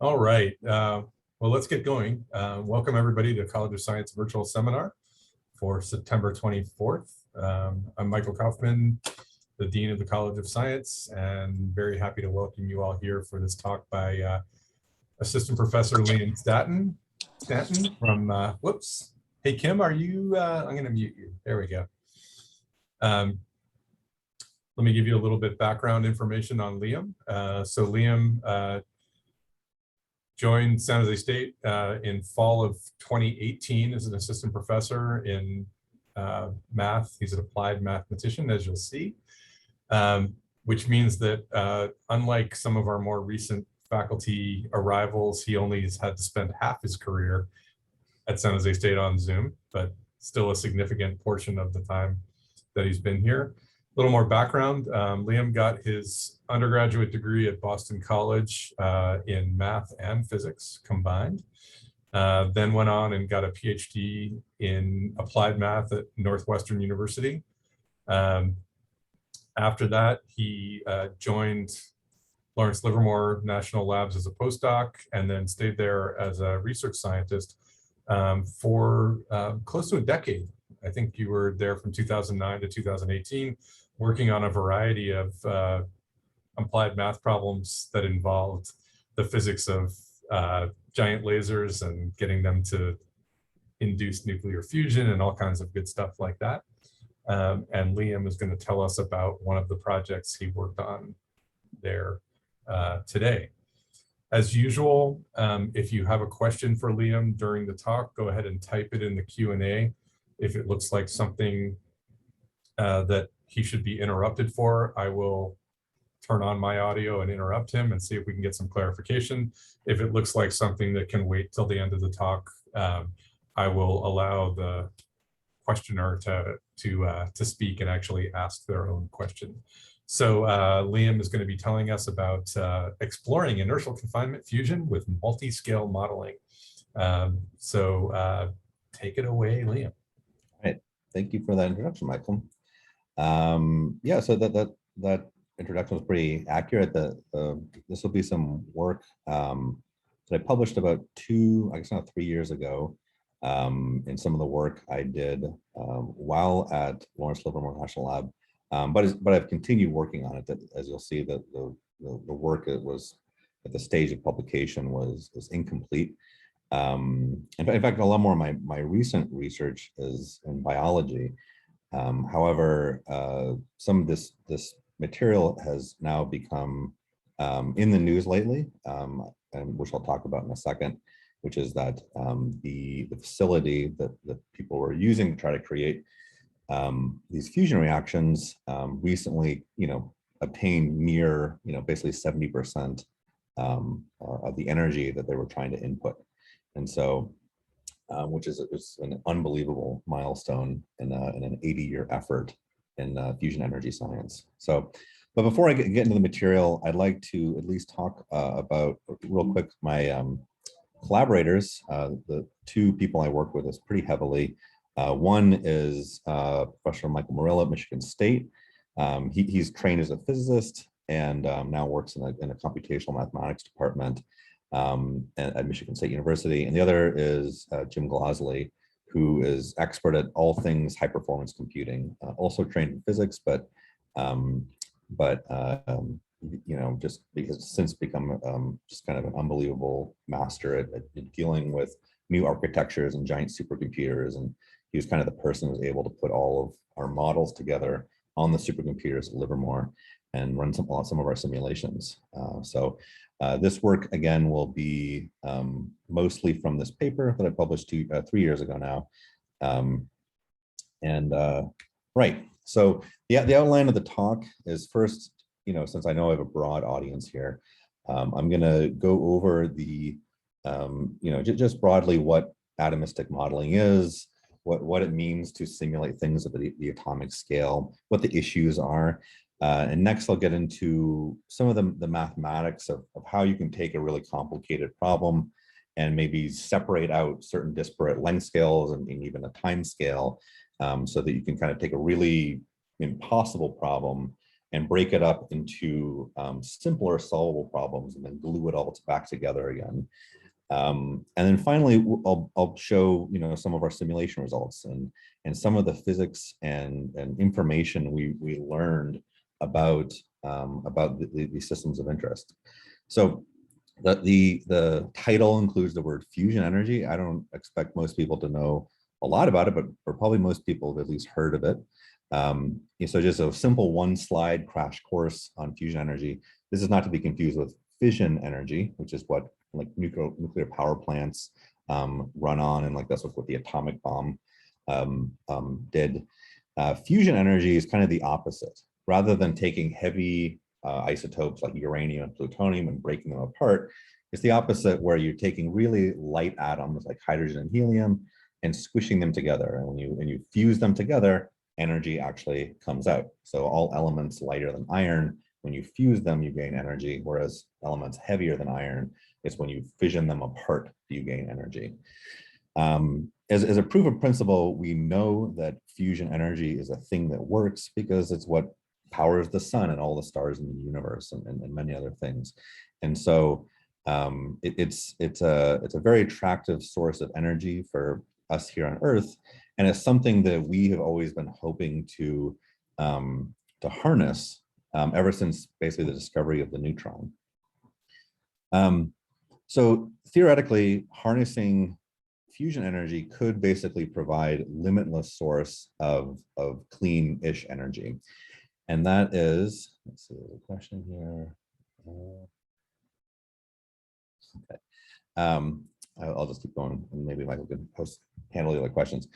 All right. Well, let's get going. Welcome everybody to College of Science virtual seminar for September 24th. I'm Michael Kaufman, the Dean of the College of Science, and very happy to welcome you all here for this talk by Assistant Professor Liam Stanton from, whoops. Hey, Kim, are you, I'm gonna mute you. There we go. Let me give you a little bit background information on Liam. So Liam joined San Jose State in fall of 2018 as an assistant professor in math. He's an applied mathematician, as you'll see, which means that unlike some of our more recent faculty arrivals, he only has had to spend half his career at San Jose State on Zoom, but still a significant portion of the time that he's been here. A little more background, Liam got his undergraduate degree at Boston College in math and physics combined, then went on and got a PhD in applied math at Northwestern University. After that, he joined Lawrence Livermore National Labs as a postdoc and then stayed there as a research scientist for close to a decade. I think you were there from 2009 to 2018, working on a variety of applied math problems that involved the physics of giant lasers and getting them to induce nuclear fusion and all kinds of good stuff like that. And Liam is going to tell us about one of the projects he worked on there today. As usual, if you have a question for Liam during the talk, go ahead and type it in the Q&A. If it looks like something that he should be interrupted for, I will turn on my audio and interrupt him and see if we can get some clarification. If it looks like something that can wait till the end of the talk, I will allow the questioner to speak and actually ask their own question. So Liam is going to be telling us about exploring inertial confinement fusion with multi-scale modeling. So take it away, Liam. All right. Thank you for that introduction, Michael. Yeah, so that introduction was pretty accurate. This will be some work that I published about 3 years ago in some of the work I did while at Lawrence Livermore National Lab. But I've continued working on it. As you'll see, the work that was at the stage of publication was incomplete. In fact, a lot more of my recent research is in biology. However, some of this material has now become in the news lately, and which I'll talk about in a second, which is that the facility that people were using to try to create these fusion reactions recently, obtained near, basically 70% of the energy that they were trying to input. And so, which is an unbelievable milestone in an 80-year effort in fusion energy science. So, but before I get into the material, I'd like to at least talk about real quick my collaborators, the two people I work with is pretty heavily. One is Professor Michael Morilla at Michigan State. He's trained as a physicist and now works in a computational mathematics department at Michigan State University. And the other is Jim Glozley, who is expert at all things high performance computing, also trained in physics, but just because since become just kind of an unbelievable master at dealing with new architectures and giant supercomputers. And he was kind of the person who was able to put all of our models together on the supercomputers at Livermore and run some of our simulations. So this work, again, will be mostly from this paper that I published 3 years ago now. Right, so the outline of the talk is first, since I know I have a broad audience here, I'm going to go over the, just broadly what atomistic modeling is, what it means to simulate things at the atomic scale, what the issues are. And next I'll get into some of the mathematics of how you can take a really complicated problem and maybe separate out certain disparate length scales and even a time scale so that you can kind of take a really impossible problem and break it up into simpler solvable problems and then glue it all back together again. And then finally, I'll show some of our simulation results and some of the physics and information we learned about the systems of interest. So the title includes the word fusion energy. I don't expect most people to know a lot about it, but probably most people have at least heard of it. So just a simple one-slide crash course on fusion energy. This is not to be confused with fission energy, which is what like nuclear power plants run on, and like that's what the atomic bomb did. Fusion energy is kind of the opposite. Rather than taking heavy isotopes like uranium and plutonium and breaking them apart, it's the opposite, where you're taking really light atoms like hydrogen and helium and squishing them together. And when you fuse them together, energy actually comes out. So all elements lighter than iron, when you fuse them, you gain energy, whereas elements heavier than iron, it's when you fission them apart, you gain energy. As a proof of principle, we know that fusion energy is a thing that works because it's what powers the sun and all the stars in the universe and many other things. And so it's a very attractive source of energy for us here on Earth, and it's something that we have always been hoping to harness ever since basically the discovery of the neutron. So theoretically, harnessing fusion energy could basically provide limitless source of clean-ish energy. And that is, let's see, there's a question here. Okay. I'll just keep going, and maybe Michael can handle the other questions.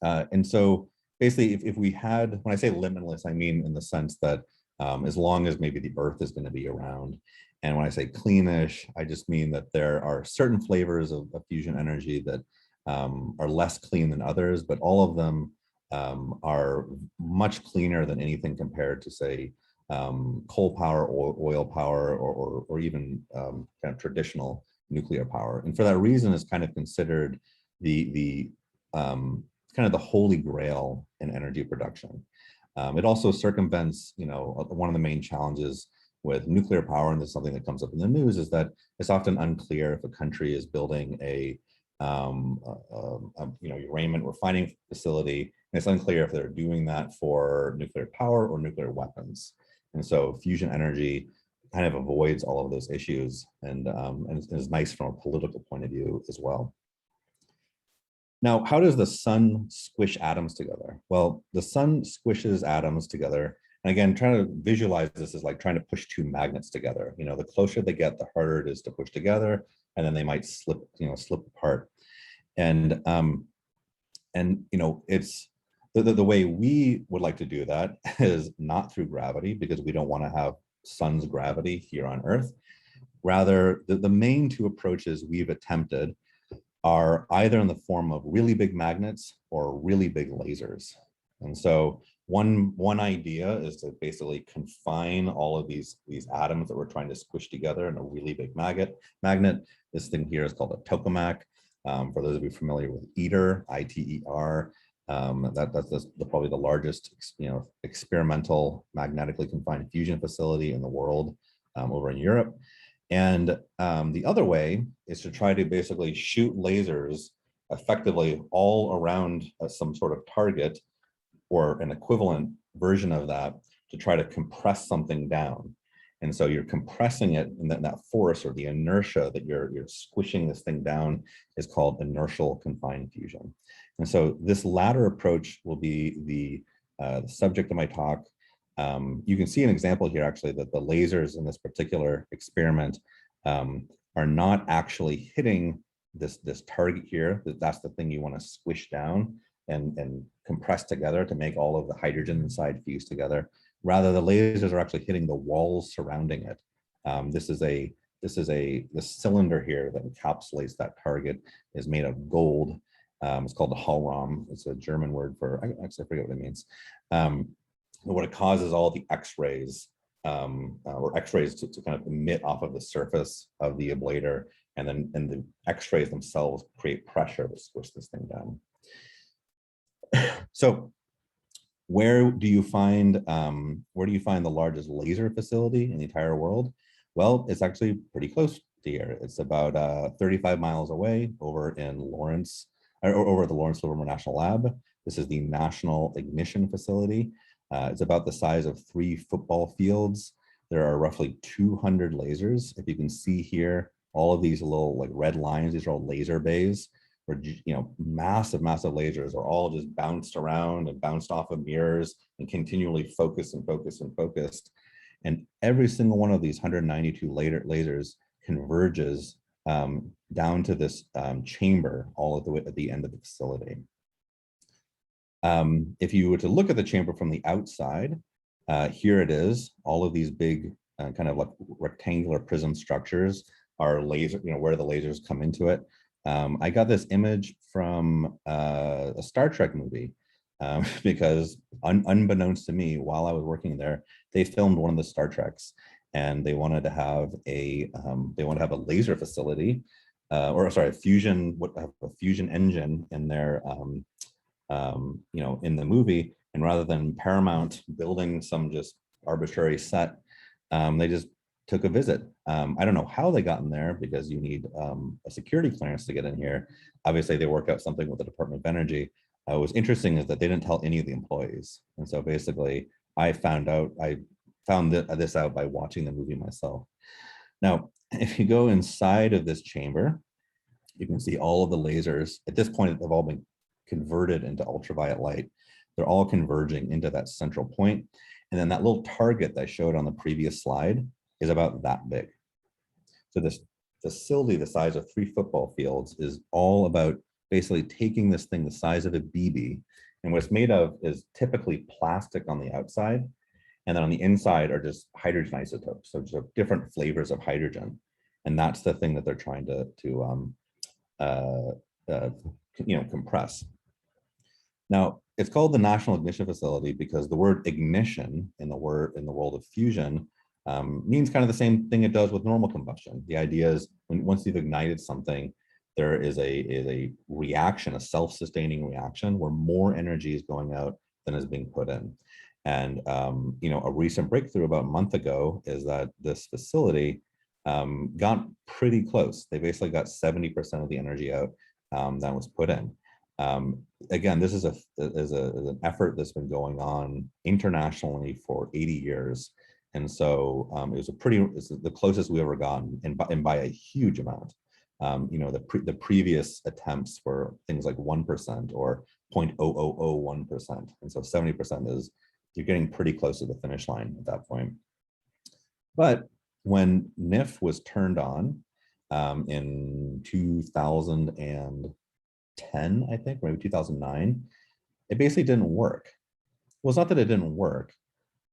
And so basically, if we had, when I say limitless, I mean in the sense that as long as maybe the Earth is going to be around. And when I say cleanish, I just mean that there are certain flavors of fusion energy that are less clean than others, but all of them are much cleaner than anything compared to, say, coal power, or oil power, or even kind of traditional nuclear power. And for that reason, it's kind of considered the kind of the holy grail in energy production. It also circumvents, one of the main challenges with nuclear power, and this is something that comes up in the news, is that it's often unclear if a country is building a uranium refining facility, and it's unclear if they're doing that for nuclear power or nuclear weapons. And so fusion energy kind of avoids all of those issues, and is nice from a political point of view as well. Now, how does the sun squish atoms together? Well, the sun squishes atoms together. And again, trying to visualize this is like trying to push two magnets together. The closer they get, the harder it is to push together, and then they might slip apart. And it's the way we would like to do that is not through gravity, because we don't want to have sun's gravity here on Earth. Rather, the main two approaches we've attempted are either in the form of really big magnets or really big lasers. And so one idea is to basically confine all of these atoms that we're trying to squish together in a really big magnet. This thing here is called a tokamak. For those of you familiar with ITER, ITER, that's probably the largest experimental magnetically confined fusion facility in the world, over in Europe. And the other way is to try to basically shoot lasers effectively all around some sort of target, or an equivalent version of that, to try to compress something down. And so you're compressing it, and that force, or the inertia that you're squishing this thing down, is called inertial confined fusion. And so this latter approach will be the subject of my talk. You can see an example here, actually, that the lasers in this particular experiment are not actually hitting this target here. That's the thing you want to squish down and compress together to make all of the hydrogen inside fuse together. Rather, the lasers are actually hitting the walls surrounding it. This cylinder here that encapsulates that target is made of gold. It's called the Hallraum. It's a German word for, I actually forget what it means. What it causes all the X-rays, or X-rays to kind of emit off of the surface of the ablator, and the X-rays themselves create pressure to squish this thing down. So Where do you find the largest laser facility in the entire world? Well, it's actually pretty close to here. It's about 35 miles away over in Lawrence, or over at the Lawrence Livermore National Lab. This is the National Ignition Facility. It's about the size of 3 football fields. There are roughly 200 lasers. If you can see here, all of these little like red lines, these are all laser bays, where, you know, massive lasers are all just bounced around and bounced off of mirrors and continually focused and focused and focused. And every single one of these 192 lasers converges down to this chamber all of the way at the end of the facility. If you were to look at the chamber from the outside, here it is. All of these big kind of like rectangular prism structures are laser, you know, where the lasers come into it. I got this image from a Star Trek movie because unbeknownst to me, while I was working there, they filmed one of the Star Treks, and they wanted to have a laser facility, or sorry, a fusion engine in their you know, in the movie. And rather than Paramount building some just arbitrary set, they just took a visit. I don't know how they got in there, because you need a security clearance to get in here. Obviously, they work out something with the Department of Energy. What's interesting is that they didn't tell any of the employees. And so basically, I found this out by watching the movie myself. Now, if you go inside of this chamber, you can see all of the lasers. At this point, they've all been converted into ultraviolet light. They're all converging into that central point. And then that little target that I showed on the previous slide is about that big. So this facility, the size of 3 football fields, is all about basically taking this thing the size of a BB, and what it's made of is typically plastic on the outside, and then on the inside are just hydrogen isotopes, so just different flavors of hydrogen. And that's the thing that they're trying to you know, compress. Now, it's called the National Ignition Facility because the word ignition in the world of fusion means kind of the same thing it does with normal combustion. The idea is once you've ignited something, there is a reaction, a self-sustaining reaction, where more energy is going out than is being put in. And you know, a recent breakthrough about a month ago is that this facility got pretty close. They basically got 70% of the energy out that was put in. Again, this is an effort that's been going on internationally for 80 years. And so it's the closest we ever gotten, and by a huge amount. You know, the previous attempts were things like 1% or 0.0001%. And so 70% is, you're getting pretty close to the finish line at that point. But when NIF was turned on in 2010, I think, maybe 2009, it basically didn't work. Well, it's not that it didn't work.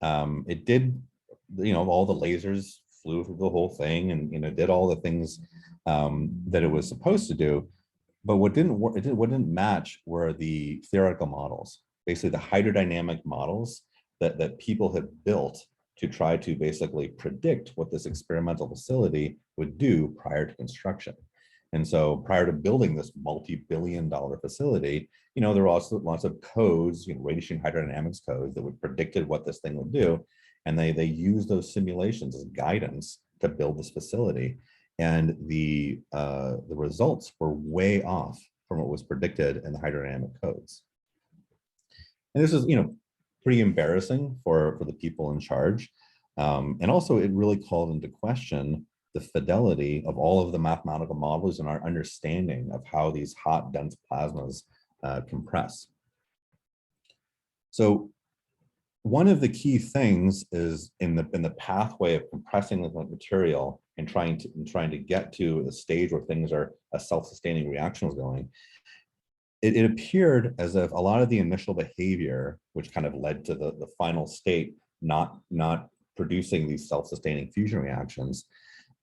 It did, you know, all the lasers flew through the whole thing, and, you know, did all the things that it was supposed to do. But what didn't work, what didn't match were the theoretical models, basically the hydrodynamic models that people had built to try to basically predict what this experimental facility would do prior to construction. And so prior to building this multi-billion-dollar facility, you know, there were also lots of codes, you know, radiation hydrodynamics codes that would predicted what this thing would do. And they used those simulations as guidance to build this facility. And the results were way off from what was predicted in the hydrodynamic codes. And this is, you know, pretty embarrassing for the people in charge. And also it really called into question the fidelity of all of the mathematical models and our understanding of how these hot, dense plasmas compress. So one of the key things is in the pathway of compressing the material and trying to get to a stage where things are, a self-sustaining reaction is going. It appeared as if a lot of the initial behavior, which kind of led to the final state, not producing these self-sustaining fusion reactions,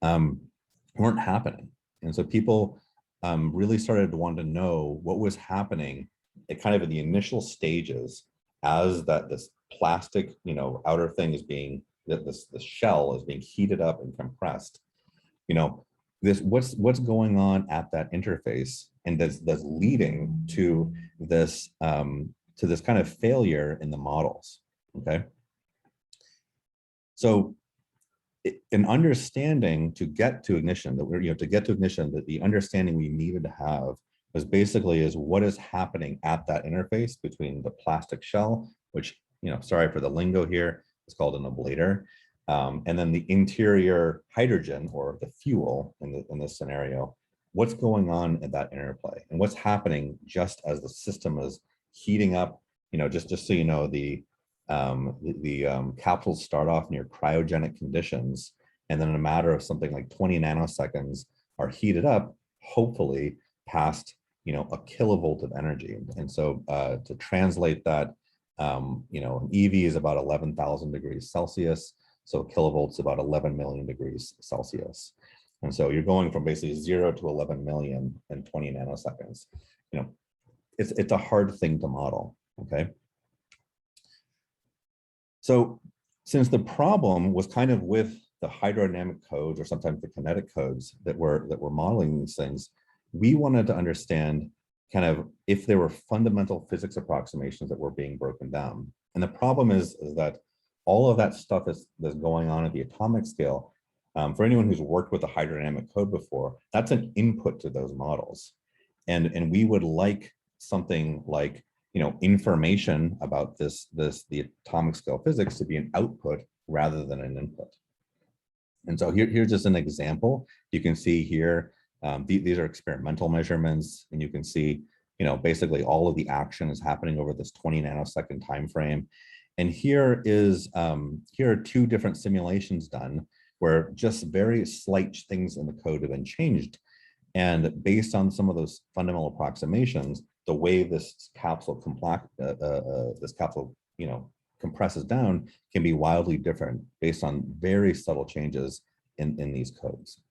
weren't happening. And so people really started to want to know what was happening at kind of in the initial stages as this plastic, you know, outer thing is being, this shell is being heated up and compressed. You know, what's going on at that interface, and that's leading to this to this kind of failure in the models, okay? So an understanding to get to ignition, that the understanding we needed to have was basically is what is happening at that interface between the plastic shell, which, sorry for the lingo here, it's called an ablator, and then the interior hydrogen or the fuel in this scenario. What's going on at that interplay and what's happening just as the system is heating up? Just so you know, the capsules start off near cryogenic conditions, and then in a matter of something like 20 nanoseconds are heated up, hopefully past a kilovolt of energy. And so to translate that, an EV is about 11,000 degrees Celsius, so a kilovolt's about 11 million degrees Celsius. And so you're going from basically 0 to 11 million in 20 nanoseconds. It's a hard thing to model, okay? So since the problem was kind of with the hydrodynamic codes or sometimes the kinetic codes that were modeling these things, we wanted to understand kind of if there were fundamental physics approximations that were being broken down. And the problem is that all of that stuff that's going on at the atomic scale, for anyone who's worked with the hydrodynamic code before, that's an input to those models. And we would like something like information about the atomic scale physics to be an output rather than an input. And so here's just an example. You can see here, these are experimental measurements, and you can see, basically all of the action is happening over this 20 nanosecond time frame. And here are two different simulations done where just very slight things in the code have been changed. And based on some of those fundamental approximations, the way this capsule compresses down can be wildly different based on very subtle changes in these codes.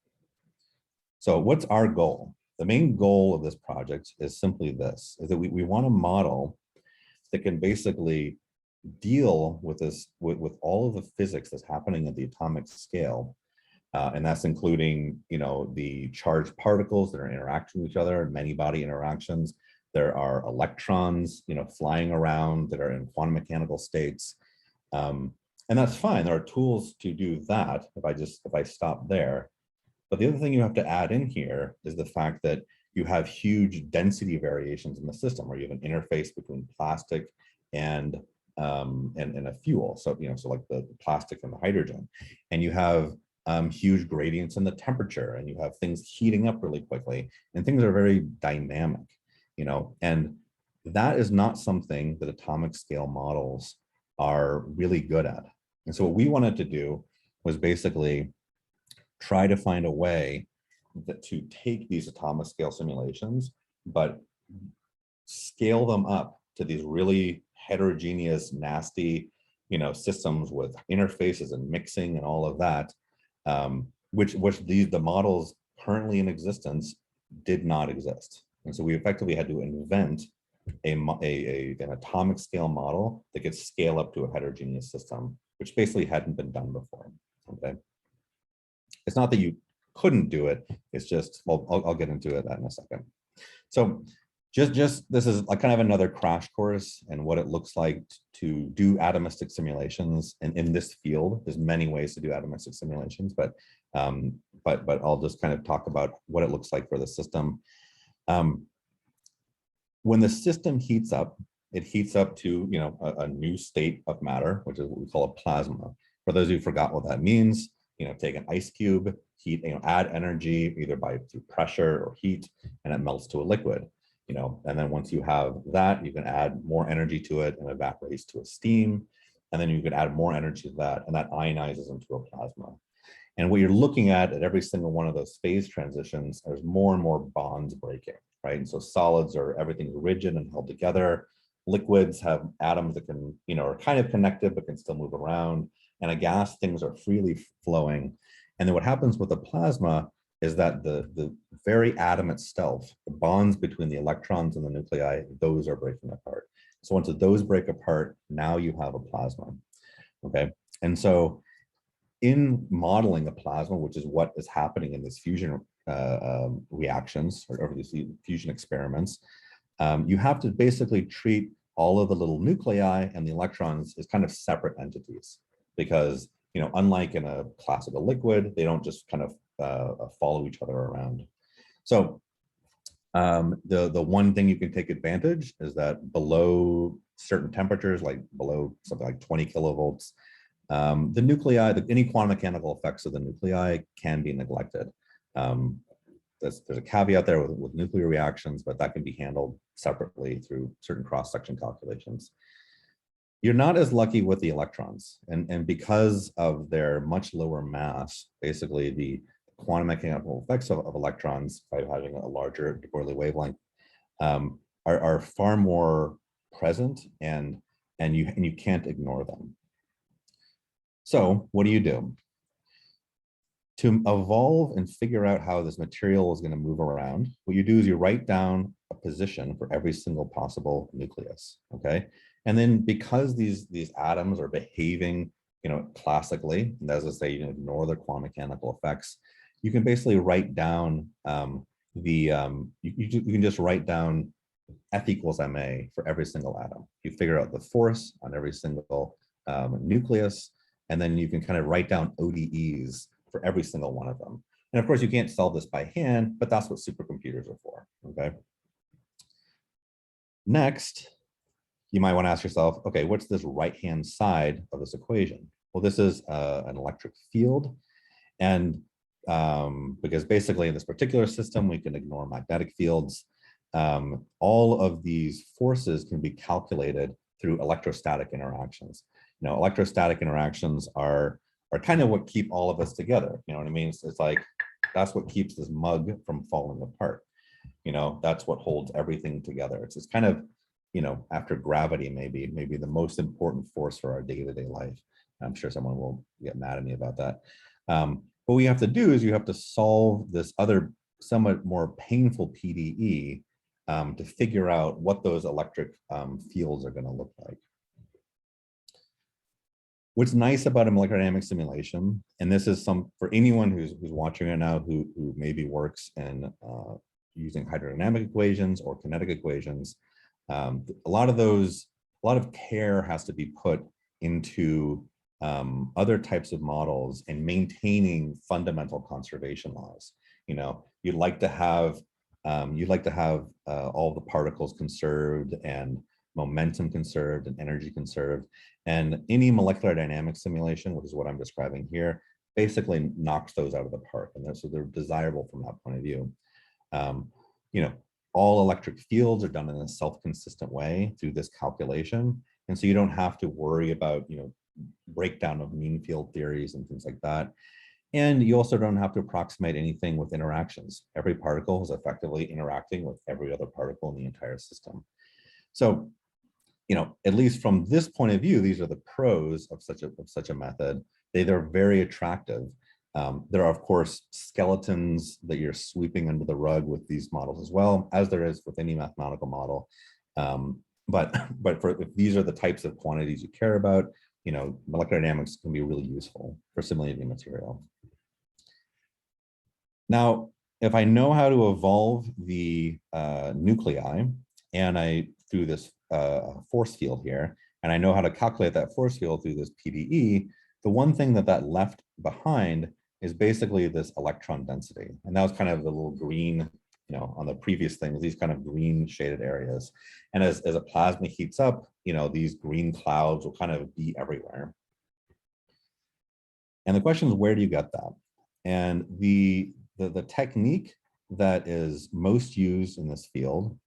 So what's our goal? The main goal of this project is simply this, is that we want a model that can basically deal with this, with all of the physics that's happening at the atomic scale. And that's including, the charged particles that are interacting with each other, many body interactions. There are electrons, flying around that are in quantum mechanical states. And that's fine. There are tools to do that if I stop there. But the other thing you have to add in here is the fact that you have huge density variations in the system, where you have an interface between plastic and a fuel. So, so like the plastic and the hydrogen, and you have huge gradients in the temperature, and you have things heating up really quickly, and things are very dynamic, and that is not something that atomic scale models are really good at. And so what we wanted to do was basically try to find a way to take these atomic scale simulations, but scale them up to these really heterogeneous, nasty, systems with interfaces and mixing and all of that, which the models currently in existence did not exist. And so we effectively had to invent an atomic scale model that could scale up to a heterogeneous system, which basically hadn't been done before. Okay. It's not that you couldn't do it. It's just, well, I'll get into that in a second. So just this is like kind of another crash course and what it looks like to do atomistic simulations. And in this field, there's many ways to do atomistic simulations, but I'll just kind of talk about what it looks like for the system. When the system heats up, it heats up to a new state of matter, which is what we call a plasma. For those who forgot what that means, take an ice cube, heat, add energy either through pressure or heat, and it melts to a liquid. And then once you have that, you can add more energy to it and evaporates to a steam. And then you can add more energy to that, and that ionizes into a plasma. And what you're looking at every single one of those phase transitions, there's more and more bonds breaking, right? And so solids everything's rigid and held together. Liquids have atoms that can, are kind of connected, but can still move around. And a gas, things are freely flowing. And then what happens with the plasma is that the very atom itself, the bonds between the electrons and the nuclei, those are breaking apart. So once those break apart, now you have a plasma, okay? And so in modeling a plasma, which is what is happening in this fusion reactions or these fusion experiments, you have to basically treat all of the little nuclei and the electrons as kind of separate entities, because, you know, unlike in a classical liquid, they don't just kind of follow each other around. So the one thing you can take advantage is that below certain temperatures, like below something like 20 kilovolts, the nuclei, any quantum mechanical effects of the nuclei can be neglected. There's a caveat there with nuclear reactions, but that can be handled separately through certain cross-section calculations. You're not as lucky with the electrons, and because of their much lower mass, basically the quantum mechanical effects of electrons by having a larger de Broglie wavelength are far more present, and you can't ignore them. So what do you do? To evolve and figure out how this material is going to move around, what you do is you write down a position for every single possible nucleus, okay? And then because these atoms are behaving, you know, classically, and as I say, you ignore their quantum mechanical effects, you can basically write down you can just write down F equals ma for every single atom. You figure out the force on every single nucleus, and then you can kind of write down ODEs for every single one of them. And of course, you can't solve this by hand, but that's what supercomputers are for, okay? Next, you might want to ask yourself, okay, what's this right-hand side of this equation? Well, this is an electric field. And because basically in this particular system, we can ignore magnetic fields. All of these forces can be calculated through electrostatic interactions. You know, electrostatic interactions are kind of what keep all of us together. You know what I mean? It's like, that's what keeps this mug from falling apart. You know, that's what holds everything together. It's kind of, you know, after gravity, maybe the most important force for our day-to-day life. I'm sure someone will get mad at me about that. What we have to do is you have to solve this other somewhat more painful PDE to figure out what those electric fields are going to look like. What's nice about a molecular dynamics simulation, and this is for anyone who's watching right now who maybe works in using hydrodynamic equations or kinetic equations, a lot of care has to be put into other types of models and maintaining fundamental conservation laws. You know, you'd like to have all the particles conserved and momentum conserved and energy conserved. And any molecular dynamics simulation, which is what I'm describing here, basically knocks those out of the park. And so they're desirable from that point of view. You know, all electric fields are done in a self-consistent way through this calculation. And so you don't have to worry about, you know, breakdown of mean field theories and things like that. And you also don't have to approximate anything with interactions. Every particle is effectively interacting with every other particle in the entire system. So, you know, at least from this point of view, these are the pros of such a method. They're very attractive. There are, of course, skeletons that you're sweeping under the rug with these models as well, as there is with any mathematical model. But if these are the types of quantities you care about, you know, molecular dynamics can be really useful for simulating material. Now, if I know how to evolve the nuclei, and I through this force field here, and I know how to calculate that force field through this PDE, the one thing that left behind is basically this electron density. And that was kind of the little green, you know, on the previous things, these kind of green shaded areas. And as a plasma heats up, you know, these green clouds will kind of be everywhere. And the question is, where do you get that? And the technique that is most used in this field,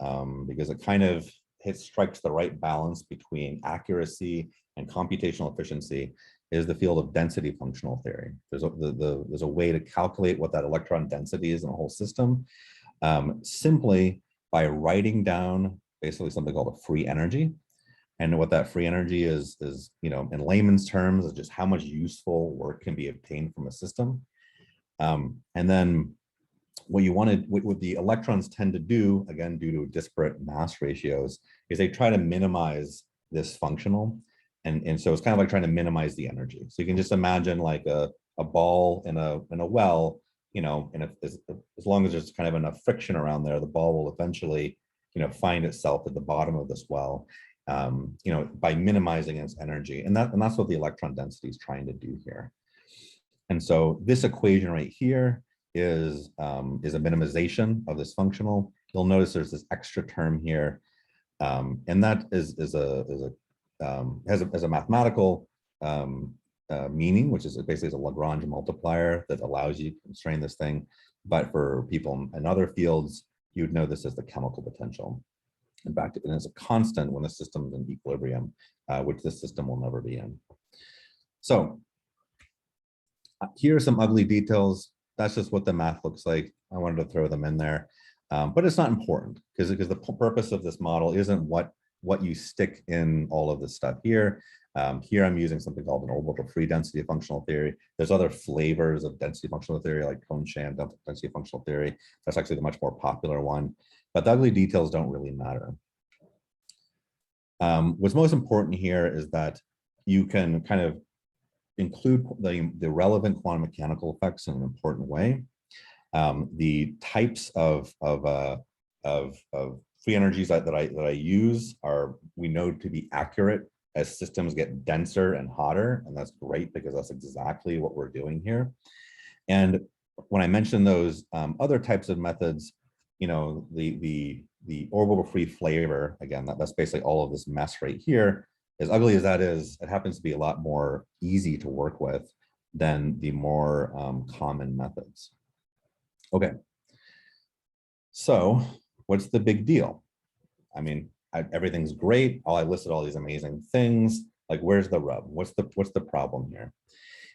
because it kind of strikes the right balance between accuracy and computational efficiency, is the field of density functional theory. There's a way to calculate what that electron density is in a whole system, simply by writing down basically something called a free energy. And what that free energy is, you know, in layman's terms, is just how much useful work can be obtained from a system. And then what the electrons tend to do, again, due to disparate mass ratios, is they try to minimize this functional. And so it's kind of like trying to minimize the energy. So you can just imagine like a ball in a well, you know, and as long as there's kind of enough friction around there, the ball will eventually, you know, find itself at the bottom of this well. by minimizing its energy. And that's what the electron density is trying to do here. And so this equation right here is a minimization of this functional. You'll notice there's this extra term here, and that has a mathematical meaning, which is basically a Lagrange multiplier that allows you to constrain this thing. But for people in other fields, you would know this as the chemical potential. In fact, it is a constant when the system is in equilibrium, which this system will never be in. So here are some ugly details. That's just what the math looks like. I wanted to throw them in there, but it's not important because the purpose of this model isn't what you stick in all of this stuff here. Here I'm using something called an orbital free density functional theory. There's other flavors of density functional theory like Kohn-Sham density functional theory. That's actually the much more popular one, but the ugly details don't really matter. What's most important here is that you can kind of include the relevant quantum mechanical effects in an important way. The types of free energies that I use we know to be accurate as systems get denser and hotter, and that's great because that's exactly what we're doing here. And when I mention those other types of methods, the orbital free flavor, again, that's basically all of this mess right here. As ugly as that is, it happens to be a lot more easy to work with than the more common methods. Okay, so what's the big deal? I mean, everything's great. I listed all these amazing things. Like, where's the rub? What's the problem here?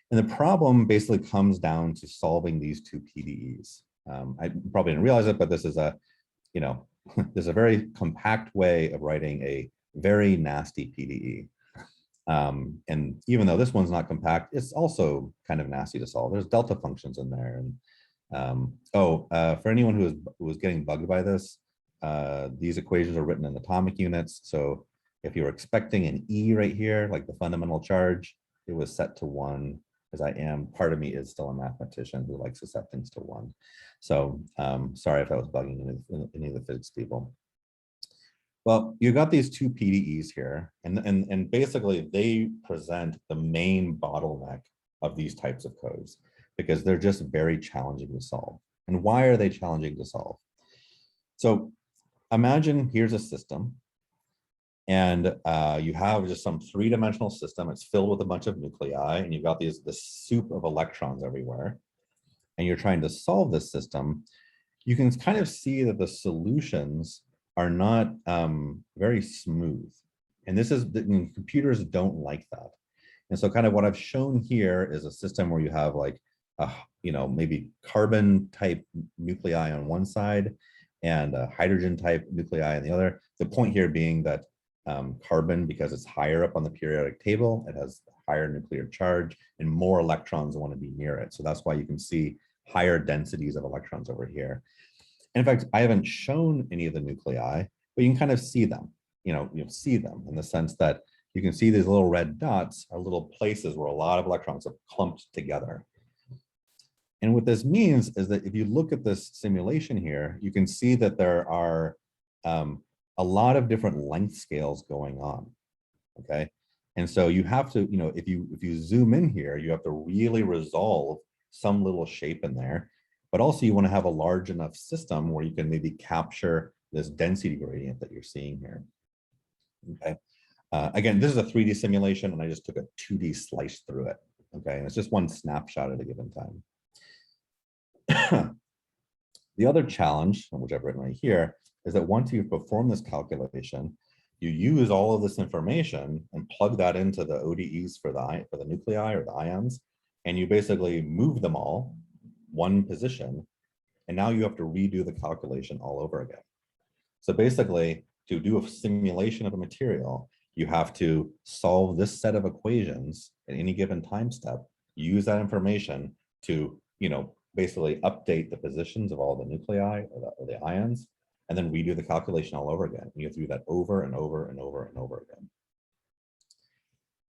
And the problem basically comes down to solving these two PDEs. I probably didn't realize it, but this is there's a very compact way of writing a very nasty PDE. And even though this one's not compact, it's also kind of nasty to solve. There's delta functions in there. And for anyone who was getting bugged by this, these equations are written in atomic units. So if you were expecting an E right here, like the fundamental charge, it was set to 1, as part of me is still a mathematician who likes to set things to 1. So sorry if I was bugging any of the physics people. Well, you got these two PDEs here, and basically they present the main bottleneck of these types of codes because they're just very challenging to solve. And why are they challenging to solve? So imagine here's a system, and you have just some three-dimensional system. It's filled with a bunch of nuclei, and you've got this soup of electrons everywhere, and you're trying to solve this system. You can kind of see that the solutions are not very smooth. And computers don't like that. And so kind of what I've shown here is a system where you have like, maybe carbon type nuclei on one side and hydrogen type nuclei on the other. The point here being that carbon, because it's higher up on the periodic table, it has higher nuclear charge and more electrons want to be near it. So that's why you can see higher densities of electrons over here. In fact, I haven't shown any of the nuclei, but you can kind of see them. You'll see them in the sense that you can see these little red dots are little places where a lot of electrons have clumped together. And what this means is that if you look at this simulation here, you can see that there are a lot of different length scales going on. Okay, and so you have to, if you zoom in here, you have to really resolve some little shape in there. But also you want to have a large enough system where you can maybe capture this density gradient that you're seeing here. Okay. Again, this is a 3D simulation, and I just took a 2D slice through it. Okay, and it's just one snapshot at a given time. The other challenge, which I've written right here, is that once you perform this calculation, you use all of this information and plug that into the ODEs for the nuclei or the ions, and you basically move them all one position, and now you have to redo the calculation all over again. So basically, to do a simulation of a material, you have to solve this set of equations at any given time step, use that information to, basically update the positions of all the nuclei or the ions, and then redo the calculation all over again. You have to do that over and over and over and over again.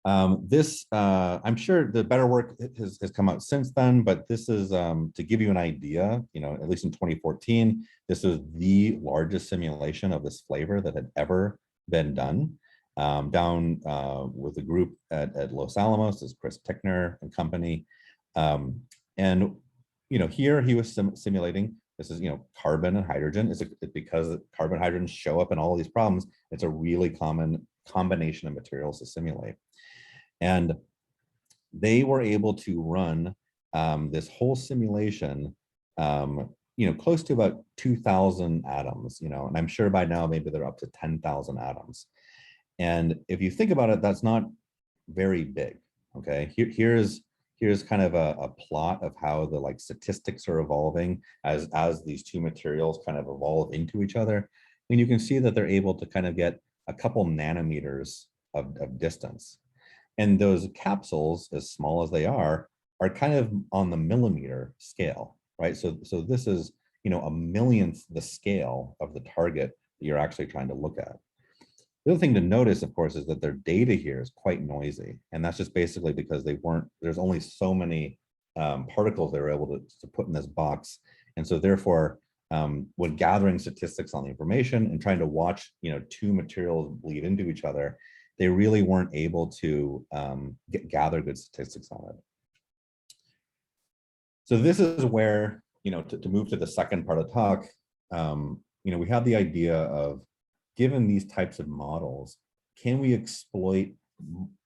I'm sure the better work has come out since then, but this is to give you an idea, at least in 2014, this was the largest simulation of this flavor that had ever been done. down with a group at Los Alamos, is Chris Tickner and company. And here he was simulating, this is carbon and hydrogen. It's because carbon and hydrogen show up in all of these problems. It's a really common combination of materials to simulate. And they were able to run this whole simulation, close to about 2,000 atoms, and I'm sure by now maybe they're up to 10,000 atoms. And if you think about it, that's not very big. Okay, here's kind of a plot of how the statistics are evolving as these two materials kind of evolve into each other. And you can see that they're able to kind of get a couple nanometers of distance. And those capsules, as small as they are kind of on the millimeter scale, right? So this is, a millionth the scale of the target that you're actually trying to look at. The other thing to notice, of course, is that their data here is quite noisy. And that's just basically because there's only so many particles they were able to put in this box. And so therefore, when gathering statistics on the information and trying to watch, two materials bleed into each other, they really weren't able to gather good statistics on it. So this is where, to move to the second part of the talk, we have the idea of, given these types of models, can we exploit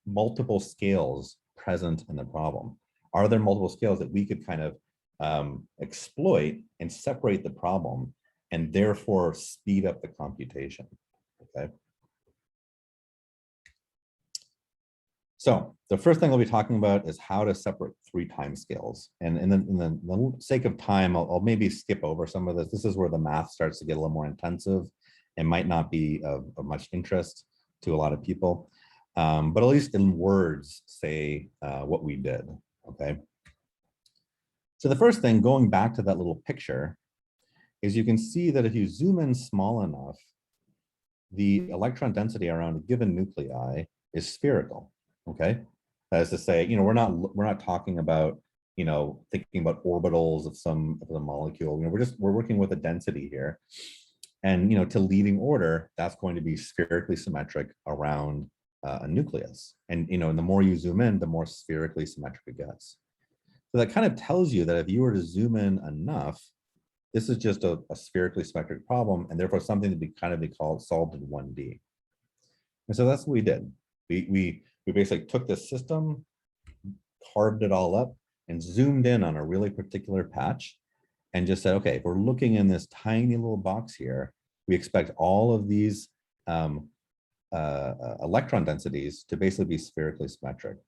multiple scales present in the problem? Are there multiple scales that we could kind of exploit and separate the problem and therefore speed up the computation? Okay. So the first thing I'll be talking about is how to separate 3 time scales. And in the sake of time, I'll maybe skip over some of this. This is where the math starts to get a little more intensive and might not be of much interest to a lot of people. But at least in words, say what we did, okay? So the first thing, going back to that little picture, is you can see that if you zoom in small enough, the electron density around a given nuclei is spherical. Okay, that is to say, we're not talking about, thinking about orbitals of the molecule. We're working with a density here, and to leading order, that's going to be spherically symmetric around a nucleus. And and the more you zoom in, the more spherically symmetric it gets. So that kind of tells you that if you were to zoom in enough, this is just a spherically symmetric problem, and therefore something to be called solved in 1D. And so that's what we did. We basically took this system, carved it all up, and zoomed in on a really particular patch, and just said, okay, if we're looking in this tiny little box here, we expect all of these electron densities to basically be spherically symmetric.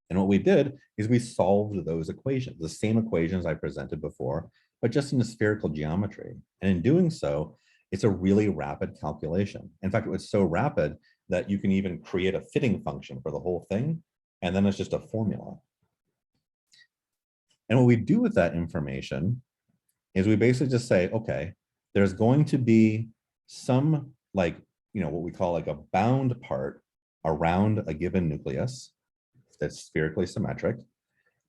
And what we did is we solved those equations, the same equations I presented before, but just in a spherical geometry. And in doing so, it's a really rapid calculation. In fact, it was so rapid that you can even create a fitting function for the whole thing, and then it's just a formula. And what we do with that information is we basically just say, okay, there's going to be some what we call a bound part around a given nucleus that's spherically symmetric,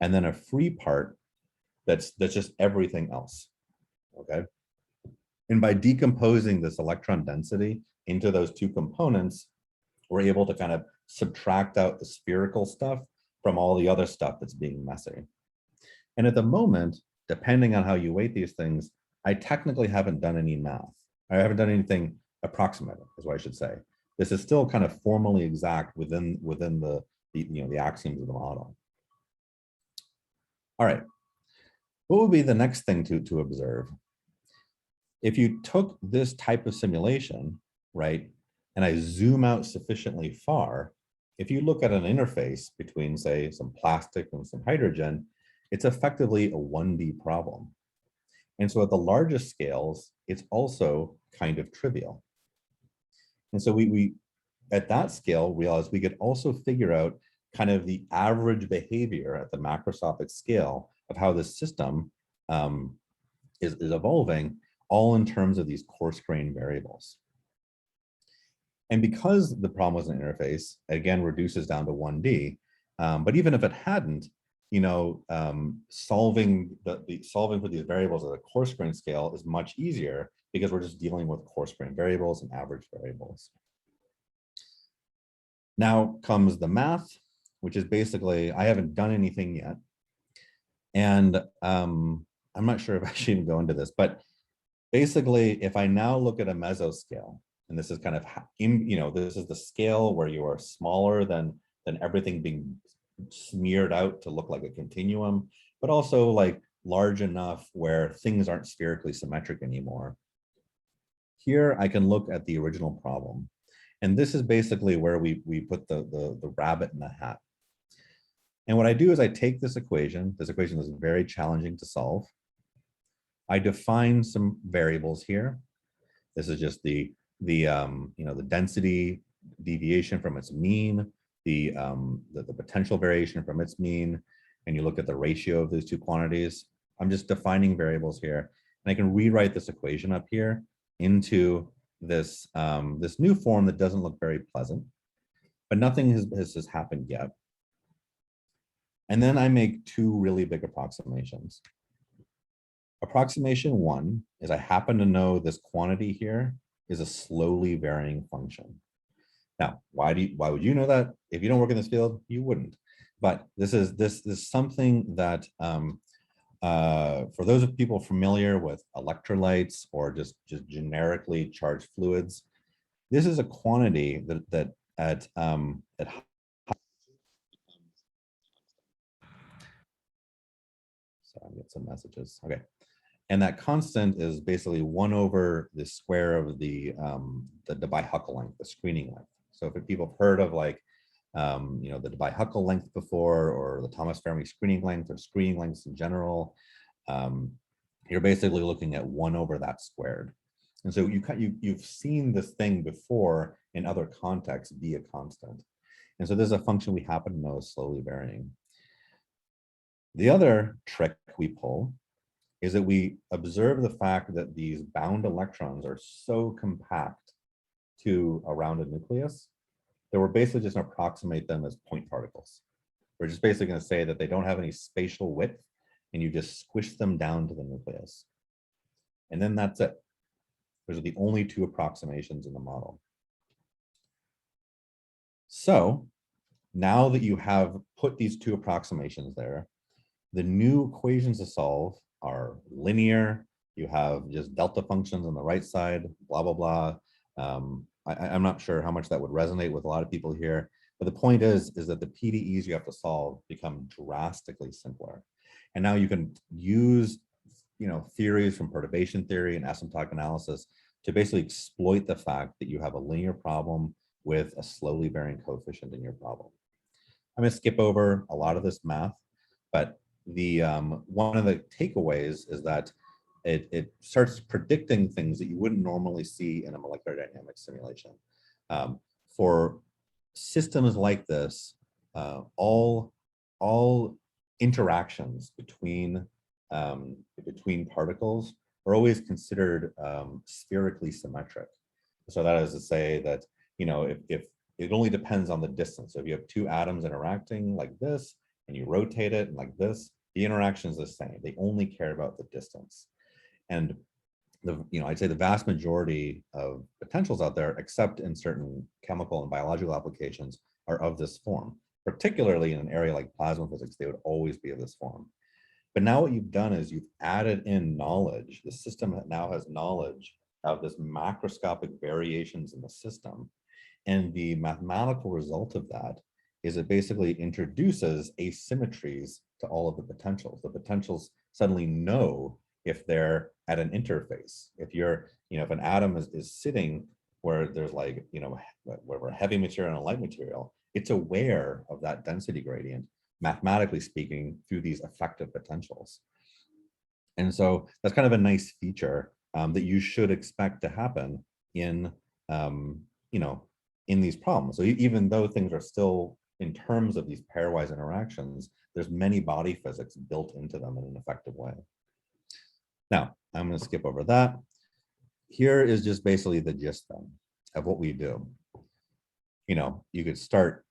and then a free part that's just everything else, okay? And by decomposing this electron density into those 2 components, we're able to kind of subtract out the spherical stuff from all the other stuff that's being messy. And at the moment, depending on how you weight these things, I technically haven't done any math. I haven't done anything approximate, is what I should say. This is still kind of formally exact within the axioms of the model. All right, what would be the next thing to observe? If you took this type of simulation, right, and I zoom out sufficiently far, if you look at an interface between, say, some plastic and some hydrogen, it's effectively a 1D problem. And so at the largest scales, it's also kind of trivial. And so we at that scale, realized we could also figure out kind of the average behavior at the macroscopic scale of how this system is evolving, all in terms of these coarse-grained variables. And because the problem was an interface, it again reduces down to 1D. But even if it hadn't, solving for these variables at a coarse-grained scale is much easier because we're just dealing with coarse-grained variables and average variables. Now comes the math, which is basically, I haven't done anything yet. And I'm not sure if I should even go into this, but basically, if I now look at a mesoscale, and this is kind of, this is the scale where you are smaller than everything being smeared out to look like a continuum, but also like large enough where things aren't spherically symmetric anymore. Here, I can look at the original problem. And this is basically where we put the rabbit in the hat. And what I do is I take this equation is very challenging to solve. I define some variables here. This is just the density deviation from its mean, the potential variation from its mean, and you look at the ratio of those two quantities. I'm just defining variables here, and I can rewrite this equation up here into this this new form that doesn't look very pleasant, but nothing has happened yet. And then I make two really big approximations. Approximation 1 is I happen to know this quantity here is a slowly varying function. Now, why would you know that? If you don't work in this field, you wouldn't. But this is something that for those of people familiar with electrolytes or just generically charged fluids, this is a quantity that at sorry, I get some messages. Okay. And that constant is basically 1 over the square of the Debye-Huckel length, the screening length. So if people have heard of like, the Debye-Huckel length before, or the Thomas Fermi screening length, or screening lengths in general, you're basically looking at 1 over that squared. And so you've seen this thing before in other contexts be a constant. And so there's a function we happen to know is slowly varying. The other trick we pull is that we observe the fact that these bound electrons are so compact to a rounded nucleus that we're basically just going to approximate them as point particles. We're just basically going to say that they don't have any spatial width, and you just squish them down to the nucleus. And then that's it. Those are the only two approximations in the model. So now that you have put these two approximations there, the new equations to solve are linear. You have just delta functions on the right side, blah, blah, blah. I'm not sure how much that would resonate with a lot of people here, but the point is that the PDEs you have to solve become drastically simpler. And now you can use theories from perturbation theory and asymptotic analysis to basically exploit the fact that you have a linear problem with a slowly varying coefficient in your problem. I'm going to skip over a lot of this math, but the one of the takeaways is that it starts predicting things that you wouldn't normally see in a molecular dynamics simulation. For systems like this, all interactions between particles are always considered spherically symmetric. So that is to say that if it only depends on the distance. So if you have two atoms interacting like this, and you rotate it like this, the interaction is the same. They only care about the distance. And I'd say the vast majority of potentials out there, except in certain chemical and biological applications, are of this form. Particularly in an area like plasma physics, they would always be of this form. But now what you've done is you've added in knowledge. The system now has knowledge of this macroscopic variations in the system. And the mathematical result of that is it basically introduces asymmetries to all of the potentials. The potentials suddenly know if they're at an interface. If if an atom is sitting where there's where heavy material and a light material, it's aware of that density gradient, mathematically speaking, through these effective potentials. And so that's kind of a nice feature that you should expect to happen in in these problems. So even though things are still in terms of these pairwise interactions, there's many body physics built into them in an effective way. Now, I'm going to skip over that. Here is just basically the gist then of what we do. You could start,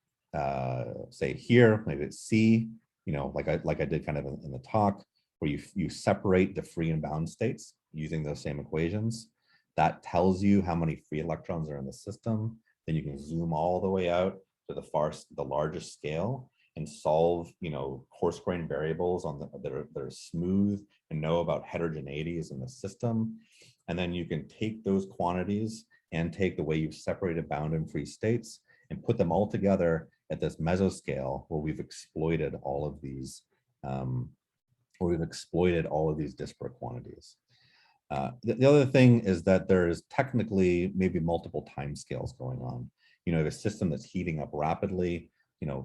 say here, maybe it's C, like I did kind of in the talk, where you separate the free and bound states using those same equations. That tells you how many free electrons are in the system. Then you can zoom all the way out to the largest scale and solve, coarse grained variables that are smooth and know about heterogeneities in the system. And then you can take those quantities and take the way you've separated bound and free states and put them all together at this mesoscale where we've exploited all of these disparate quantities. The other thing is that there's technically maybe multiple timescales going on. A system that's heating up rapidly.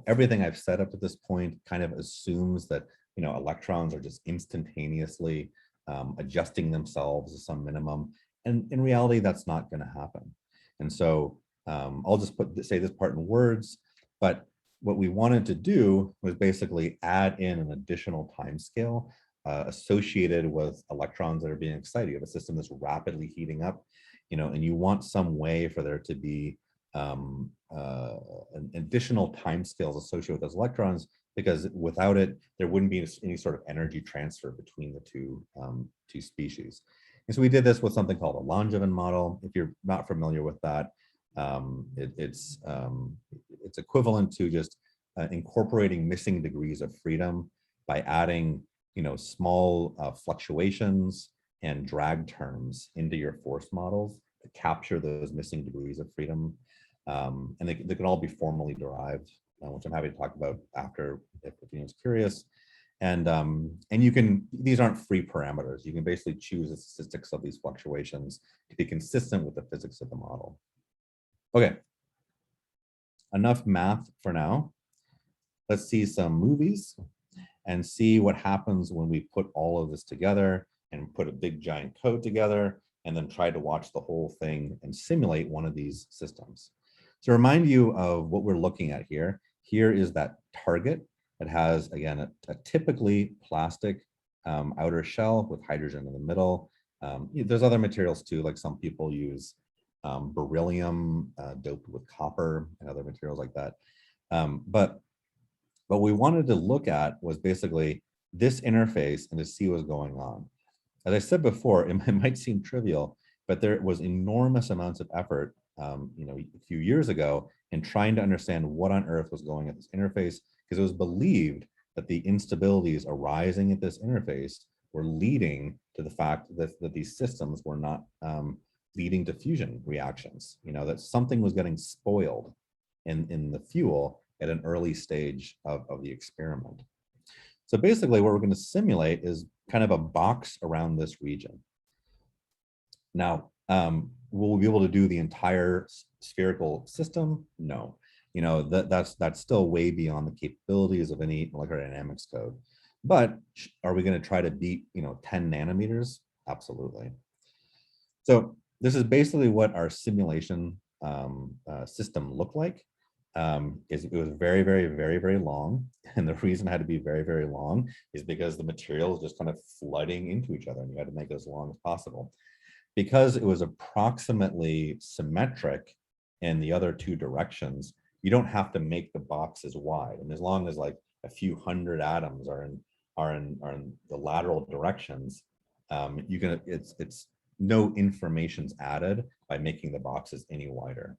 Everything I've said up to this point kind of assumes that electrons are just instantaneously adjusting themselves to some minimum, and in reality, that's not going to happen. And so I'll just say this part in words, but what we wanted to do was basically add in an additional timescale associated with electrons that are being excited. You have a system that's rapidly heating up, and you want some way for there to be an additional timescales associated with those electrons, because without it, there wouldn't be any sort of energy transfer between the two species. And so we did this with something called a Langevin model. If you're not familiar with that, it's equivalent to just incorporating missing degrees of freedom by adding small fluctuations and drag terms into your force models to capture those missing degrees of freedom. And they can all be formally derived, which I'm happy to talk about after if anyone's curious. And these aren't free parameters. You can basically choose the statistics of these fluctuations to be consistent with the physics of the model. Okay, enough math for now. Let's see some movies and see what happens when we put all of this together and put a big giant code together and then try to watch the whole thing and simulate one of these systems. To remind you of what we're looking at here, here is that target. It has, again, a typically plastic outer shell with hydrogen in the middle. There's other materials too, like some people use beryllium doped with copper and other materials like that. But what we wanted to look at was basically this interface and to see what's going on. As I said before, it might seem trivial, but there was enormous amounts of effort, a few years ago in trying to understand what on earth was going at this interface, because it was believed that the instabilities arising at this interface were leading to the fact that these systems were not leading to fusion reactions, that something was getting spoiled in the fuel at an early stage of the experiment. So basically what we're going to simulate is kind of a box around this region. Now, will we be able to do the entire spherical system? No. That's still way beyond the capabilities of any electrodynamics code. But are we going to try to beat 10 nanometers? Absolutely. So this is basically what our simulation system looked like. It was very, very, very, very long. And the reason it had to be very, very long is because the material is just kind of flooding into each other and you had to make it as long as possible. Because it was approximately symmetric in the other two directions, you don't have to make the box as wide. And as long as like a few hundred atoms are in the lateral directions, it's no information's added by making the boxes any wider.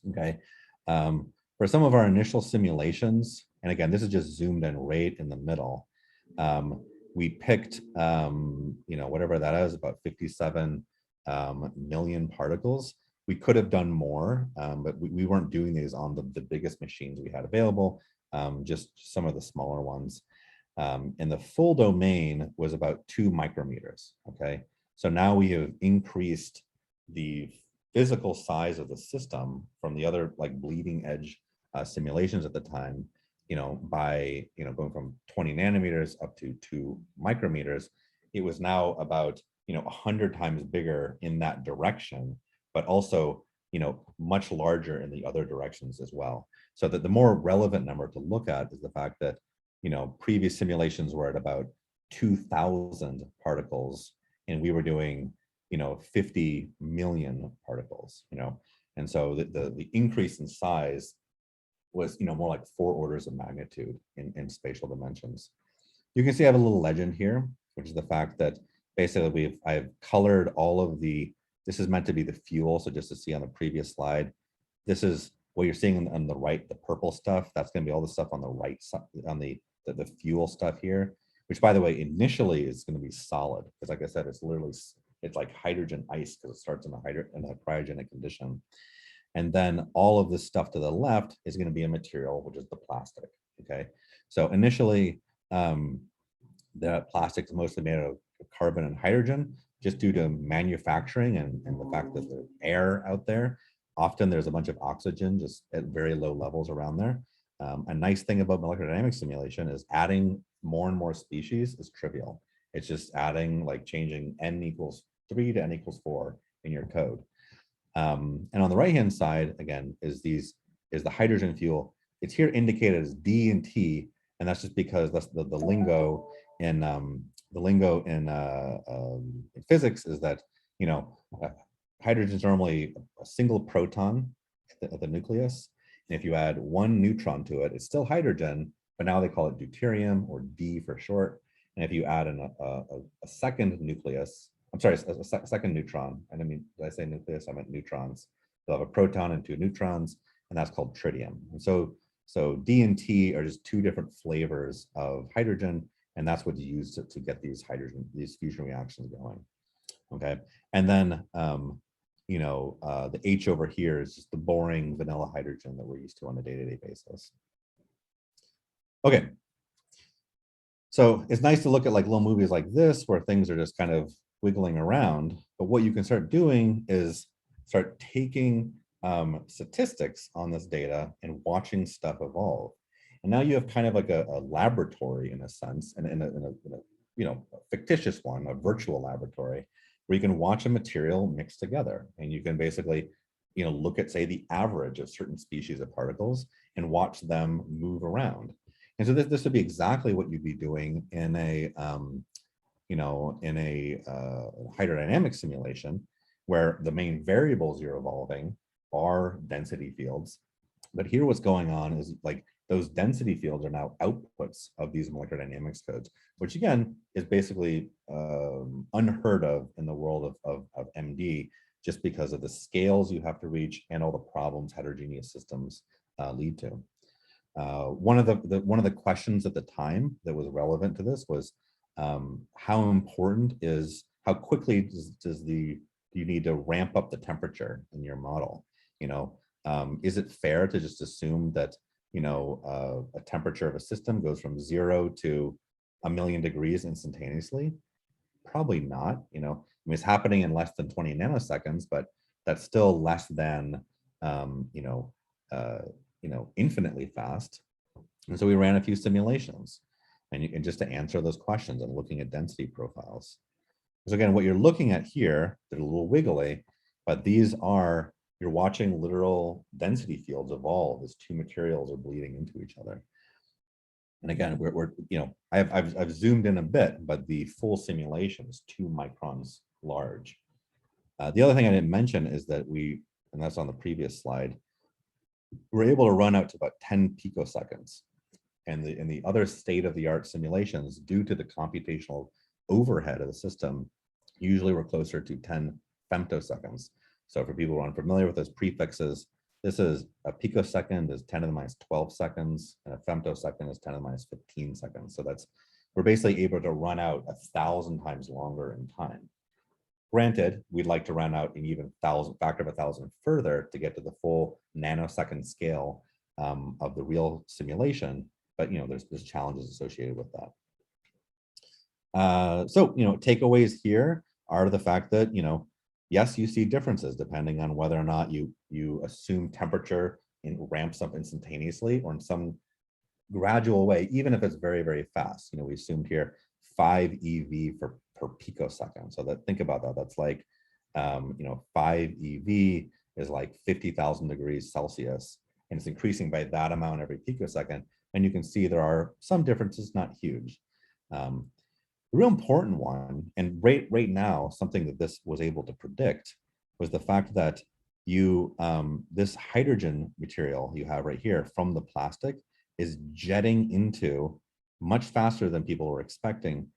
Okay. For some of our initial simulations, and again, this is just zoomed in right in the middle, we picked, whatever that is, about 57 million particles. We could have done more, but we weren't doing these on the biggest machines we had available, just some of the smaller ones. And the full domain was about 2 micrometers, okay? So now we have increased the physical size of the system from the other like bleeding edge simulations at the time, by going from 20 nanometers up to 2 micrometers. It was now about 100 times bigger in that direction, but also much larger in the other directions as well. So that the more relevant number to look at is the fact that previous simulations were at about 2,000 particles, and we were doing 50 million particles, and so the increase in size was more like 4 orders of magnitude in spatial dimensions. You can see I have a little legend here, which is the fact that basically I've colored all of this is meant to be the fuel. So just to see on the previous slide, this is What you're seeing on the right, the purple stuff, that's going to be all the stuff on the right side, on the fuel stuff here, which by the way, initially is going to be solid. Because like I said, it's literally, it's like hydrogen ice because it starts in a cryogenic condition. And then all of this stuff to the left is going to be a material, which is the plastic. Okay. So initially, the plastic is mostly made out of carbon and hydrogen, just due to manufacturing and the fact that the air out there, often there's a bunch of oxygen just at very low levels around there. A nice thing about molecular dynamics simulation is adding more and more species is trivial. It's just adding, like changing n equals 3 to n equals 4 in your code. And on the right-hand side, again, is the hydrogen fuel. It's here indicated as D and T, and that's just because that's the lingo in physics is that, you know, hydrogen is normally a single proton at the nucleus. And if you add one neutron to it, it's still hydrogen, but now they call it deuterium, or D for short. And if you add a second nucleus, I'm sorry, a second neutron. I didn't mean, did I say nucleus? I meant neutrons. They'll have a proton and 2 neutrons, and that's called tritium. And so D and T are just 2 different flavors of hydrogen, and that's what's used to get these fusion reactions going. Okay, and then the H over here is just the boring vanilla hydrogen that we're used to on a day-to-day basis. Okay, so it's nice to look at like little movies like this where things are just kind of wiggling around, but what you can start doing is start taking statistics on this data and watching stuff evolve. And now you have kind of like a laboratory in a sense, and in a fictitious one, a virtual laboratory, where you can watch a material mix together, and you can basically look at, say, the average of certain species of particles and watch them move around. And so this would be exactly what you'd be doing in a hydrodynamic simulation, where the main variables you're evolving are density fields. But here what's going on is like those density fields are now outputs of these molecular dynamics codes, which again is basically unheard of in the world of MD, just because of the scales you have to reach and all the problems heterogeneous systems lead to. One of the questions at the time that was relevant to this was how important is, how quickly do you need to ramp up the temperature in your model? Is it fair to just assume that a temperature of a system goes from 0 to 1,000,000 degrees instantaneously? Probably not. I mean, it's happening in less than 20 nanoseconds, but that's still less than infinitely fast. And so we ran a few simulations, and just to answer those questions and looking at density profiles. So again, what you're looking at here, they're a little wiggly, but these are, you're watching literal density fields evolve as 2 materials are bleeding into each other. And again, I've zoomed in a bit, but the full simulation is 2 microns large. The other thing I didn't mention is that and that's on the previous slide, we're able to run out to about 10 picoseconds. And in the other state-of-the-art simulations, due to the computational overhead of the system, usually we're closer to 10 femtoseconds. So for people who aren't familiar with those prefixes, this is a picosecond is 10 to the minus 12 seconds, and a femtosecond is 10 to the minus 15 seconds. So we're basically able to run out 1,000 times longer in time. Granted, we'd like to run out an even factor of 1,000 further to get to the full nanosecond scale of the real simulation, but there's challenges associated with that. So takeaways here are the fact that yes, you see differences depending on whether or not you assume temperature ramps up instantaneously or in some gradual way, even if it's very, very fast. We assumed here 5 EV per picosecond. So think about that. That's like 5 EV is like 50,000 degrees Celsius, and it's increasing by that amount every picosecond. And you can see there are some differences, not huge. The real important one, and right now, something that this was able to predict, was the fact that this hydrogen material you have right here from the plastic is jetting into, much faster than people were expecting,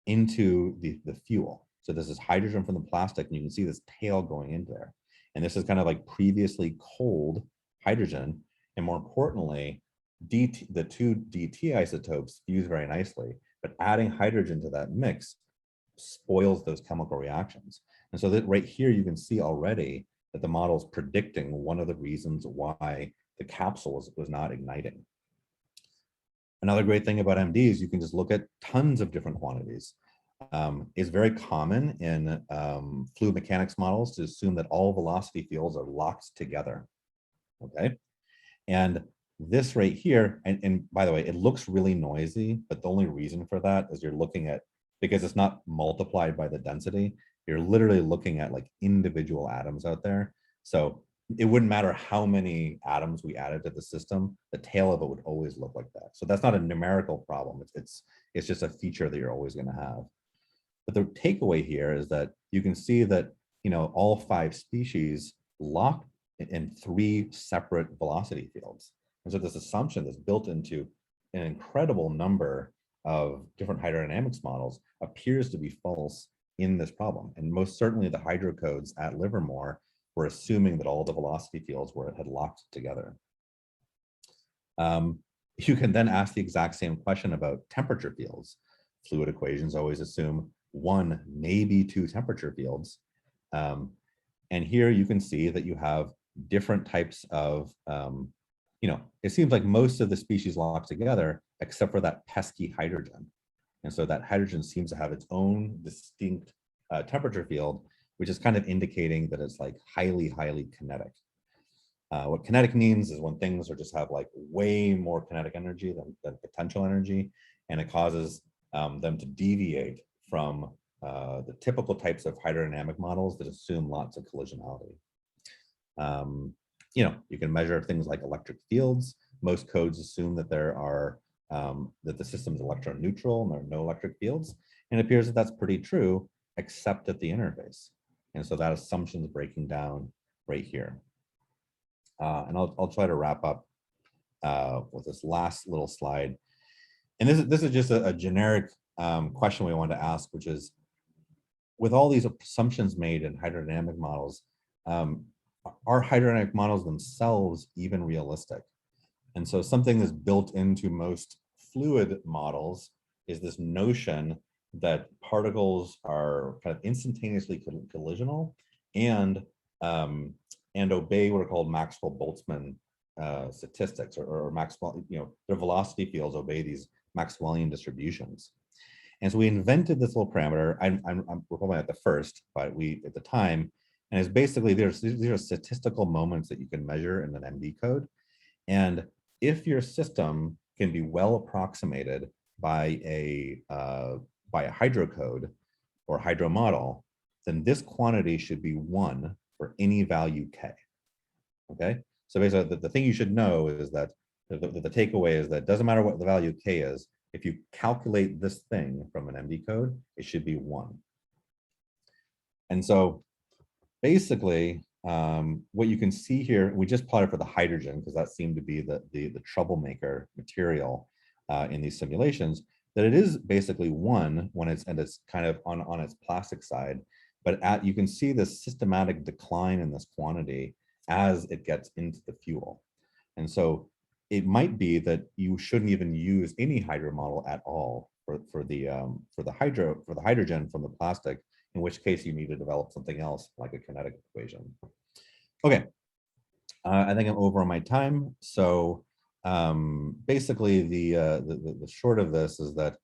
into the fuel. So this is hydrogen from the plastic, and you can see this tail going into there. And this is kind of like previously cold hydrogen, and more importantly, the two DT isotopes fuse very nicely, but adding hydrogen to that mix spoils those chemical reactions. And so that right here, you can see already that the model is predicting one of the reasons why the capsule was not igniting. Another great thing about MD is you can just look at tons of different quantities. It's very common in fluid mechanics models to assume that all velocity fields are locked together, okay? And this right here, and by the way, it looks really noisy, but the only reason for that is you're looking at, because it's not multiplied by the density, you're literally looking at like individual atoms out there. So it wouldn't matter how many atoms we added to the system, the tail of it would always look like that. So that's not a numerical problem. It's just a feature that you're always going to have. But the takeaway here is that you can see that, you know, all 5 species lock in 3 separate velocity fields. And so this assumption that's built into an incredible number of different hydrodynamics models appears to be false in this problem. And most certainly the hydrocodes at Livermore were assuming that all the velocity fields had locked together. You can then ask the exact same question about temperature fields. Fluid equations always assume 1, maybe 2 temperature fields. And here you can see that you have different types of, you know, it seems like most of the species lock together except for that pesky hydrogen. And so that hydrogen seems to have its own distinct temperature field, which is kind of indicating that it's like highly, highly kinetic. What kinetic means is when things are just have like way more kinetic energy than potential energy, and it causes them to deviate from the typical types of hydrodynamic models that assume lots of collisionality. You know, you can measure things like electric fields. Most codes assume that there are that the system is electron neutral and there are no electric fields. And it appears that that's pretty true, except at the interface. And so that assumption is breaking down right here. And I'll try to wrap up with this last little slide. And this is just a generic question we want to ask, which is, with all these assumptions made in hydrodynamic models, are hydrodynamic models themselves even realistic? And so something that's built into most fluid models is this notion that particles are kind of instantaneously collisional and obey what are called Maxwell-Boltzmann statistics, or Maxwell, you know, their velocity fields obey these Maxwellian distributions. And so we invented this little parameter. We're probably not the first, but we at the time, and it's basically these are statistical moments that you can measure in an MD code. And if your system can be well approximated by a hydrocode or hydro model, then this quantity should be 1 for any value k. Okay, so basically the thing you should know is that the takeaway is that it doesn't matter what the value k is. If you calculate this thing from an MD code, it should be 1. And so basically, what you can see here, we just plotted for the hydrogen because that seemed to be the troublemaker material in these simulations, that it is basically 1 when it's kind of on its plastic side, but you can see this systematic decline in this quantity as it gets into the fuel. And so it might be that you shouldn't even use any hydro model at all for the hydrogen from the plastic, in which case you need to develop something else like a kinetic equation. Okay, I think I'm over on my time. So basically the short of this is that,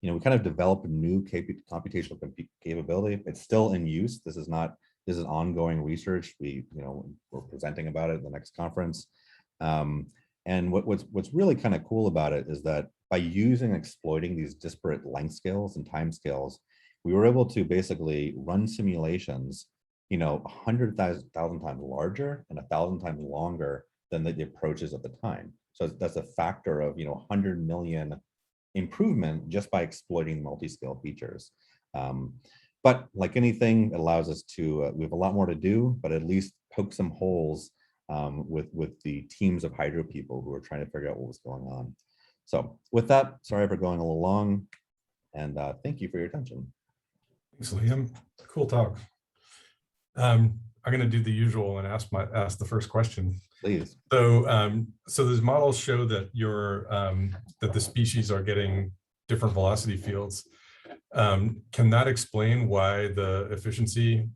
you know, we kind of developed a new computational capability. It's still in use. This is ongoing research. We're presenting about it at the next conference. And what's really kind of cool about it is that by using and exploiting these disparate length scales and time scales, we were able to basically run simulations, you know, 100,000 times larger and 1,000 times longer than the approaches at the time. So that's a factor of, you know, 100 million improvement just by exploiting multi-scale features. But like anything, it allows us to, we have a lot more to do, but at least poke some holes with the teams of hydro people who are trying to figure out what was going on. So with that, sorry for going a little long, and thank you for your attention. Thanks, Liam. Cool talk. I'm going to do the usual and ask the first question. Please. So those models show that that the species are getting different velocity fields. Can that explain why the efficiency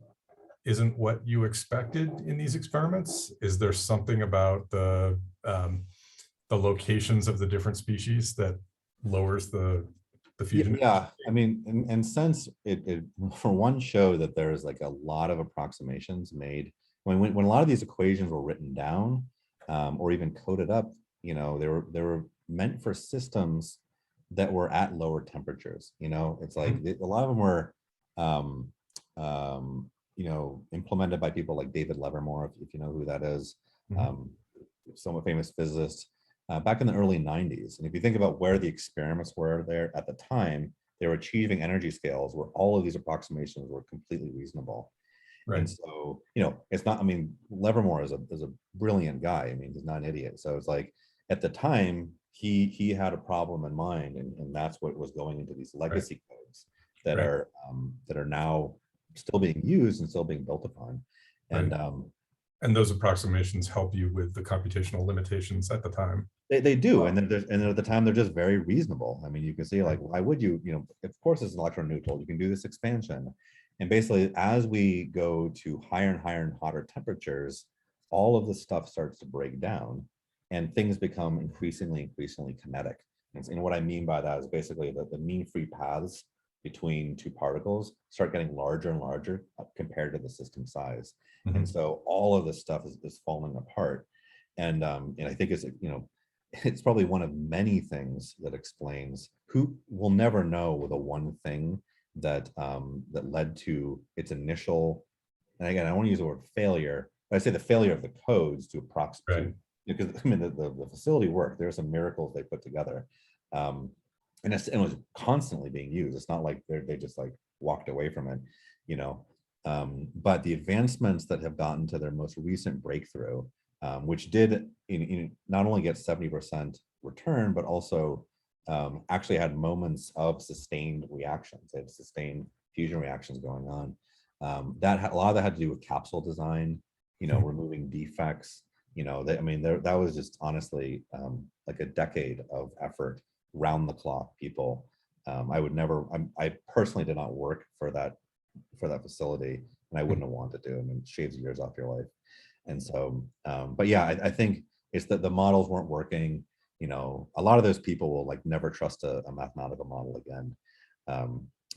isn't what you expected in these experiments? Is there something about the locations of the different species that lowers the fusion? Yeah, I mean, and since it for one show that there's like a lot of approximations made when a lot of these equations were written down or even coded up, you know, they were meant for systems that were at lower temperatures. You know, it's like a lot of them were you know, implemented by people like David Livermore, if you know who that is, somewhat famous physicist. Back in the early 90s. And if you think about where the experiments were there at the time, they were achieving energy scales where all of these approximations were completely reasonable. Right. And so, you know, it's not, I mean, Livermore is a brilliant guy. I mean, he's not an idiot. So it's like at the time, he had a problem in mind, and that's what was going into these legacy codes that are now still being used and still being built upon. And those approximations help you with the computational limitations at the time. They do, and then at the time they're just very reasonable. I mean, you can see like, why would you? You know, of course it's electron neutral. You can do this expansion, and basically as we go to higher and higher and hotter temperatures, all of the stuff starts to break down, and things become increasingly kinetic. And what I mean by that is basically that the mean free paths between two particles start getting larger and larger compared to the system size. And so all of this stuff is falling apart. And I think it's, you know, it's probably one of many things that explains who will never know the one thing that that led to its initial, and again, I want to use the word failure, but I say the failure of the codes to approximate, because I mean, the facility worked. There's some miracles they put together. And it was constantly being used. It's not like they just like walked away from it, you know. But the advancements that have gotten to their most recent breakthrough, which did not only get 70% return, but also actually had moments of sustained reactions. They had sustained fusion reactions going on. A lot of that had to do with capsule design, you know, removing defects. You know, I mean, that was just honestly like a decade of effort, round the clock people. I personally did not work for that facility, and I wouldn't have wanted to. I mean, it shaves years off your life. And so, but yeah, I think it's that the models weren't working. You know, a lot of those people will like never trust a mathematical model again.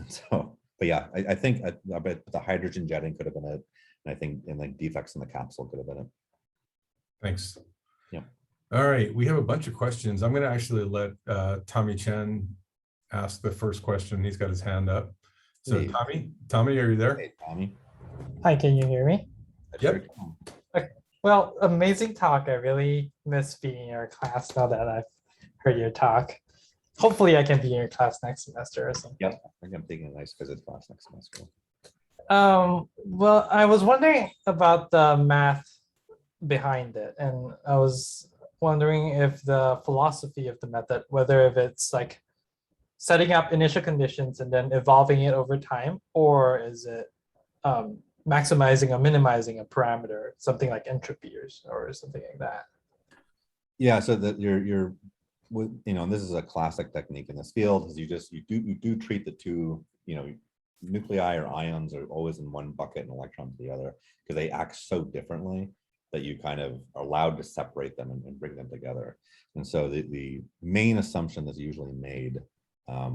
So, but yeah, I think I bet the hydrogen jetting could have been it. And I think, and like defects in the capsule could have been it. Thanks. Yeah. All right, we have a bunch of questions. I'm going to actually let Tommy Chen ask the first question. He's got his hand up. So hey. Tommy, are you there? Hey, Tommy. Hi, can you hear me? Yep. Okay. Well, amazing talk. I really miss being in your class now that I've heard your talk. Hopefully I can be in your class next semester or something. Yep, I think I'm taking a nice physics class next semester. Well, I was wondering about the math behind it, and I was wondering if the philosophy of the method, whether if it's like setting up initial conditions and then evolving it over time, or is it maximizing or minimizing a parameter, something like entropy or something like that? Yeah, so that you're you know, and this is a classic technique in this field, is you do treat the two, you know, nuclei or ions are always in one bucket and electrons the other, because they act so differently that you kind of are allowed to separate them and bring them together. And so the main assumption that's usually made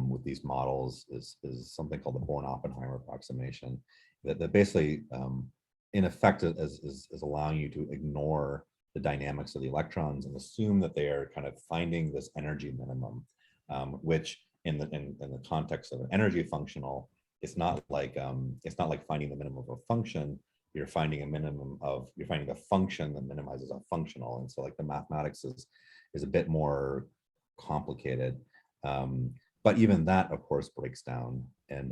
with these models is something called the Born-Oppenheimer approximation, that basically in effect is allowing you to ignore the dynamics of the electrons and assume that they are kind of finding this energy minimum, which in the context of an energy functional, it's not like finding the minimum of a function. You're finding a function that minimizes a functional. And so like the mathematics is a bit more complicated. But even that, of course, breaks down. And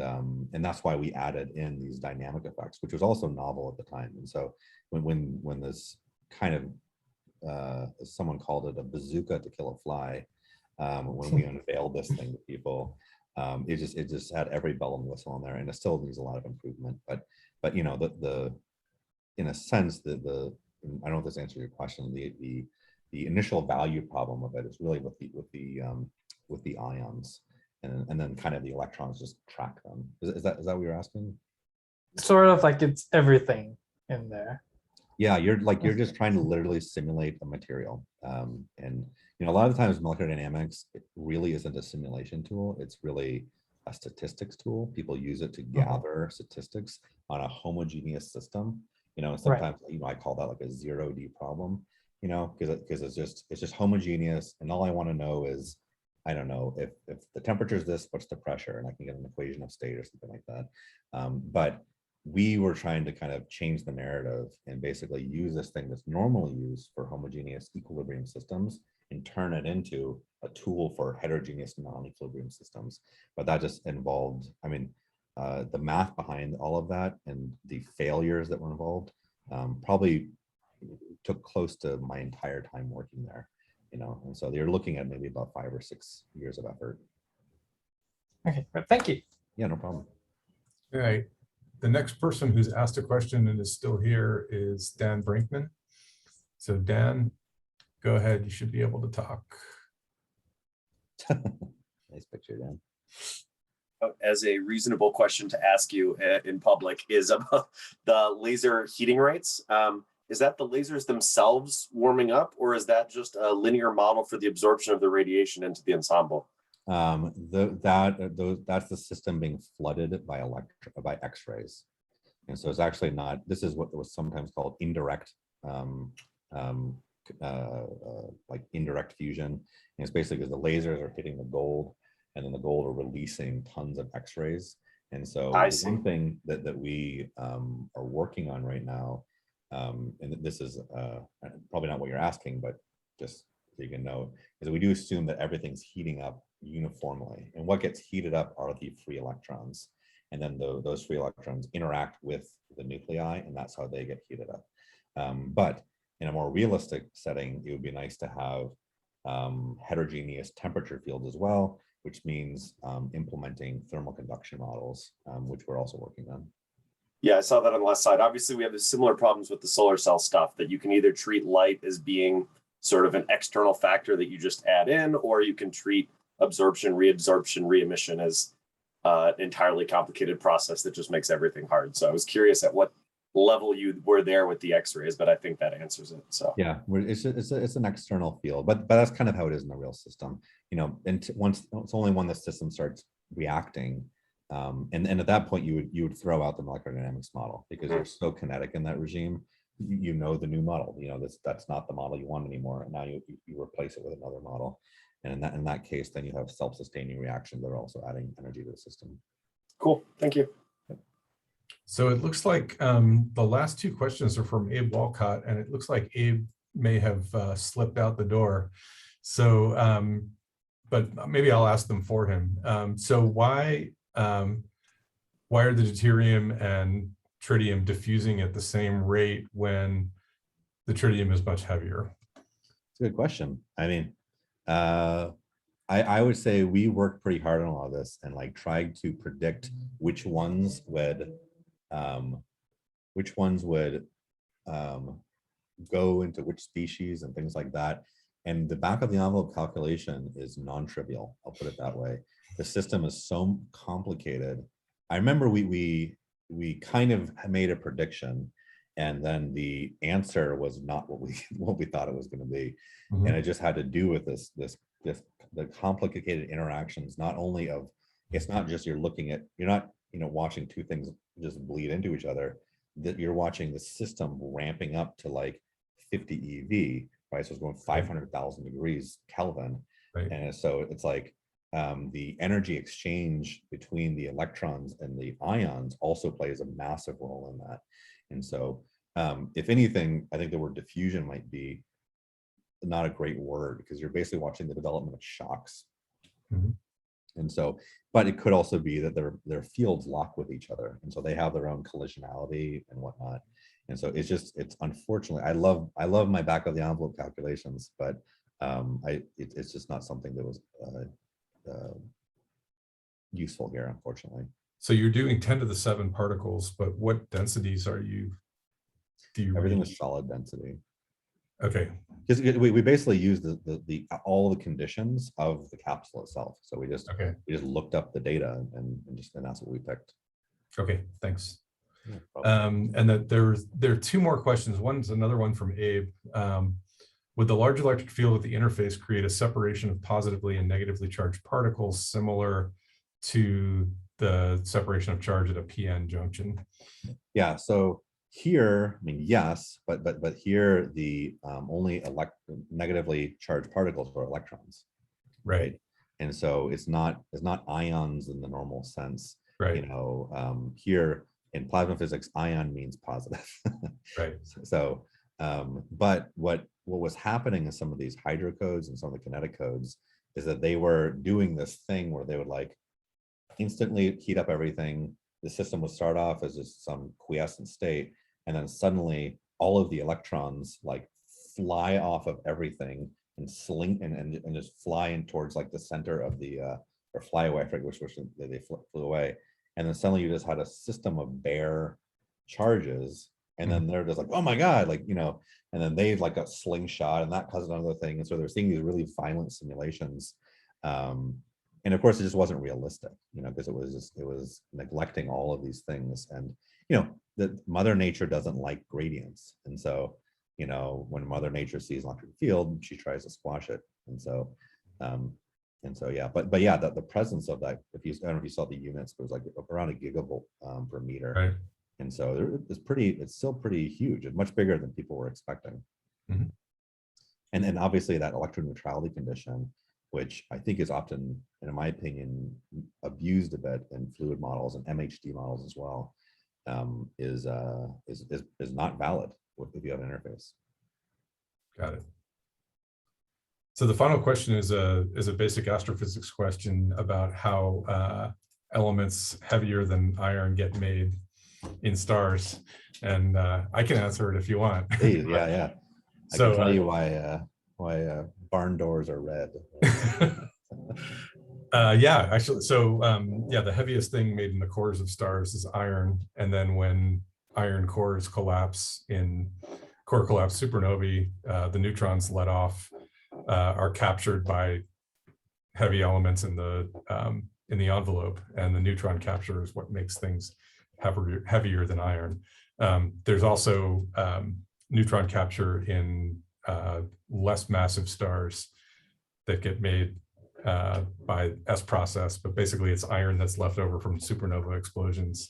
that's why we added in these dynamic effects, which was also novel at the time. And so when this kind of, someone called it a bazooka to kill a fly, when we unveiled this thing to people, it just had every bell and whistle on there, and it still needs a lot of improvement. But you know, in a sense, the I don't know if this answers your question. The initial value problem of it is really with the ions, and then kind of the electrons just track them. Is that what you're asking? Sort of like it's everything in there. Yeah, you're just trying to literally simulate a material. And a lot of times molecular dynamics, it really isn't a simulation tool. It's really a statistics tool. People use it to gather statistics on a homogeneous system. And sometimes I call that like a 0D problem. Because it's just homogeneous, and all I want to know is, I don't know, if the temperature is this, what's the pressure, and I can get an equation of state or something like that. But we were trying to kind of change the narrative and basically use this thing that's normally used for homogeneous equilibrium systems and turn it into a tool for heterogeneous non-equilibrium systems. But that just involved, the math behind all of that and the failures that were involved probably took close to my entire time working there, and so they're looking at maybe about 5 or 6 years of effort. Okay, thank you. Yeah, no problem. All right. The next person who's asked a question and is still here is Dan Brinkman. So Dan, go ahead. You should be able to talk. Nice picture, Dan. As a reasonable question to ask you in public is about the laser heating rates. Is that the lasers themselves warming up, or is that just a linear model for the absorption of the radiation into the ensemble? That's the system being flooded by X-rays, and so it's actually not. This is what was sometimes called indirect, like indirect fusion. And it's basically because the lasers are hitting the gold, and then the gold are releasing tons of X-rays. And so one thing that we are working on right now, and this is probably not what you're asking, but just so you can know, is that we do assume that everything's heating up uniformly, and what gets heated up are the free electrons, and then those free electrons interact with the nuclei, and that's how they get heated up. But in a more realistic setting, it would be nice to have heterogeneous temperature fields as well, which means implementing thermal conduction models, which we're also working on. Yeah, I saw that on the left side. Obviously, we have similar problems with the solar cell stuff, that you can either treat light as being sort of an external factor that you just add in, or you can treat absorption, reabsorption, re-emission as an entirely complicated process that just makes everything hard. So I was curious at what level you were there with the X-rays, but I think that answers it. So yeah, it's an external field, but that's kind of how it is in the real system. And once it's only when the system starts reacting. And at that point, you would throw out the molecular dynamics model, because you're so kinetic in that regime. The new model. That's not the model you want anymore. And now you replace it with another model, and in that case, then you have self-sustaining reactions that are also adding energy to the system. Cool, thank you. So it looks like the last two questions are from Abe Walcott, and it looks like Abe may have slipped out the door. So, but maybe I'll ask them for him. So why are the deuterium and tritium diffusing at the same rate when the tritium is much heavier? It's a good question. I would say we worked pretty hard on all of this and like tried to predict which ones would go into which species and things like that. And the back of the envelope calculation is non-trivial. I'll put it that way. The system is so complicated. I remember we kind of made a prediction, and then the answer was not what we thought it was going to be. Mm-hmm. And it just had to do with the complicated interactions, not only of, it's not just you're not watching two things just bleed into each other, that you're watching the system ramping up to like 50 EV, right? So it's going 500,000 degrees Kelvin. Right. And so it's like the energy exchange between the electrons and the ions also plays a massive role in that. And so if anything, I think the word diffusion might be not a great word, because you're basically watching the development of shocks. Mm-hmm. And so, but it could also be that their fields lock with each other, and so they have their own collisionality and whatnot. And so it's unfortunately, I love my back of the envelope calculations, but it's just not something that was useful here, unfortunately. So you're doing 10 to the 7 particles, but what densities are you? do you Everything read? was solid density. Okay. Because we basically used the all the conditions of the capsule itself. So we just looked up the data and that's what we picked. Okay, thanks. No problem. And that there are two more questions. One's another one from Abe. Would the large electric field at the interface create a separation of positively and negatively charged particles similar to the separation of charge at a PN junction? Yeah, so here, I mean, yes, but here the only negatively charged particles are electrons, Right. And so it's not ions in the normal sense. Right. You know, here in plasma physics, ion means positive. Right. So, but what was happening in some of these hydrocodes and some of the kinetic codes is that they were doing this thing where they would like instantly heat up everything. The system would start off as just some quiescent state, and then suddenly all of the electrons like fly off of everything and sling and just fly in towards like the center of the or fly away, I forget which they flew away. And then suddenly you just had a system of bare charges, and then they're just like, oh my God, like, you know, and then they've like got slingshot, and that caused another thing. And so they're seeing these really violent simulations. And of course, it just wasn't realistic, you know, because it was neglecting all of these things. And, you know, that Mother Nature doesn't like gradients. And so, you know, when Mother Nature sees an electric field, she tries to squash it. And so, yeah, but yeah, the presence of that, I don't know if you saw the units, but it was like around a gigavolt per meter. Right. And so it's still pretty huge. It's much bigger than people were expecting. Mhm. And then obviously that electron neutrality condition, which I think is often, in my opinion, abused a bit in fluid models and MHD models as well, is not valid if you have an interface. Got it. So the final question is a basic astrophysics question about how elements heavier than iron get made in stars, and I can answer it if you want. Please, yeah. I So can tell you why barn doors are red. yeah, actually, so yeah, the heaviest thing made in the cores of stars is iron, and then when iron cores collapse in core collapse supernovae, the neutrons let off are captured by heavy elements in the envelope, and the neutron capture is what makes things heavier than iron. There's also neutron capture in less massive stars that get made by S process, but basically it's iron that's left over from supernova explosions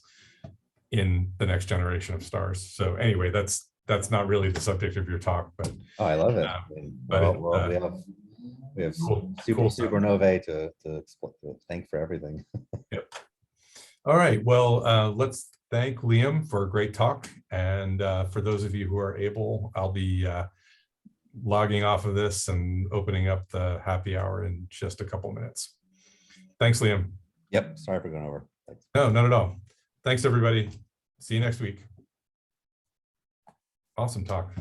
in the next generation of stars. So anyway, that's not really the subject of your talk, but Oh, I love it. We have cool stuff. supernovae to thank for everything. Yep. All right, well, let's thank Liam for a great talk. And for those of you who are able, I'll be logging off of this and opening up the happy hour in just a couple minutes. Thanks, Liam. Yep, sorry for going over. Thanks. No, not at all. Thanks, everybody. See you next week. Awesome talk.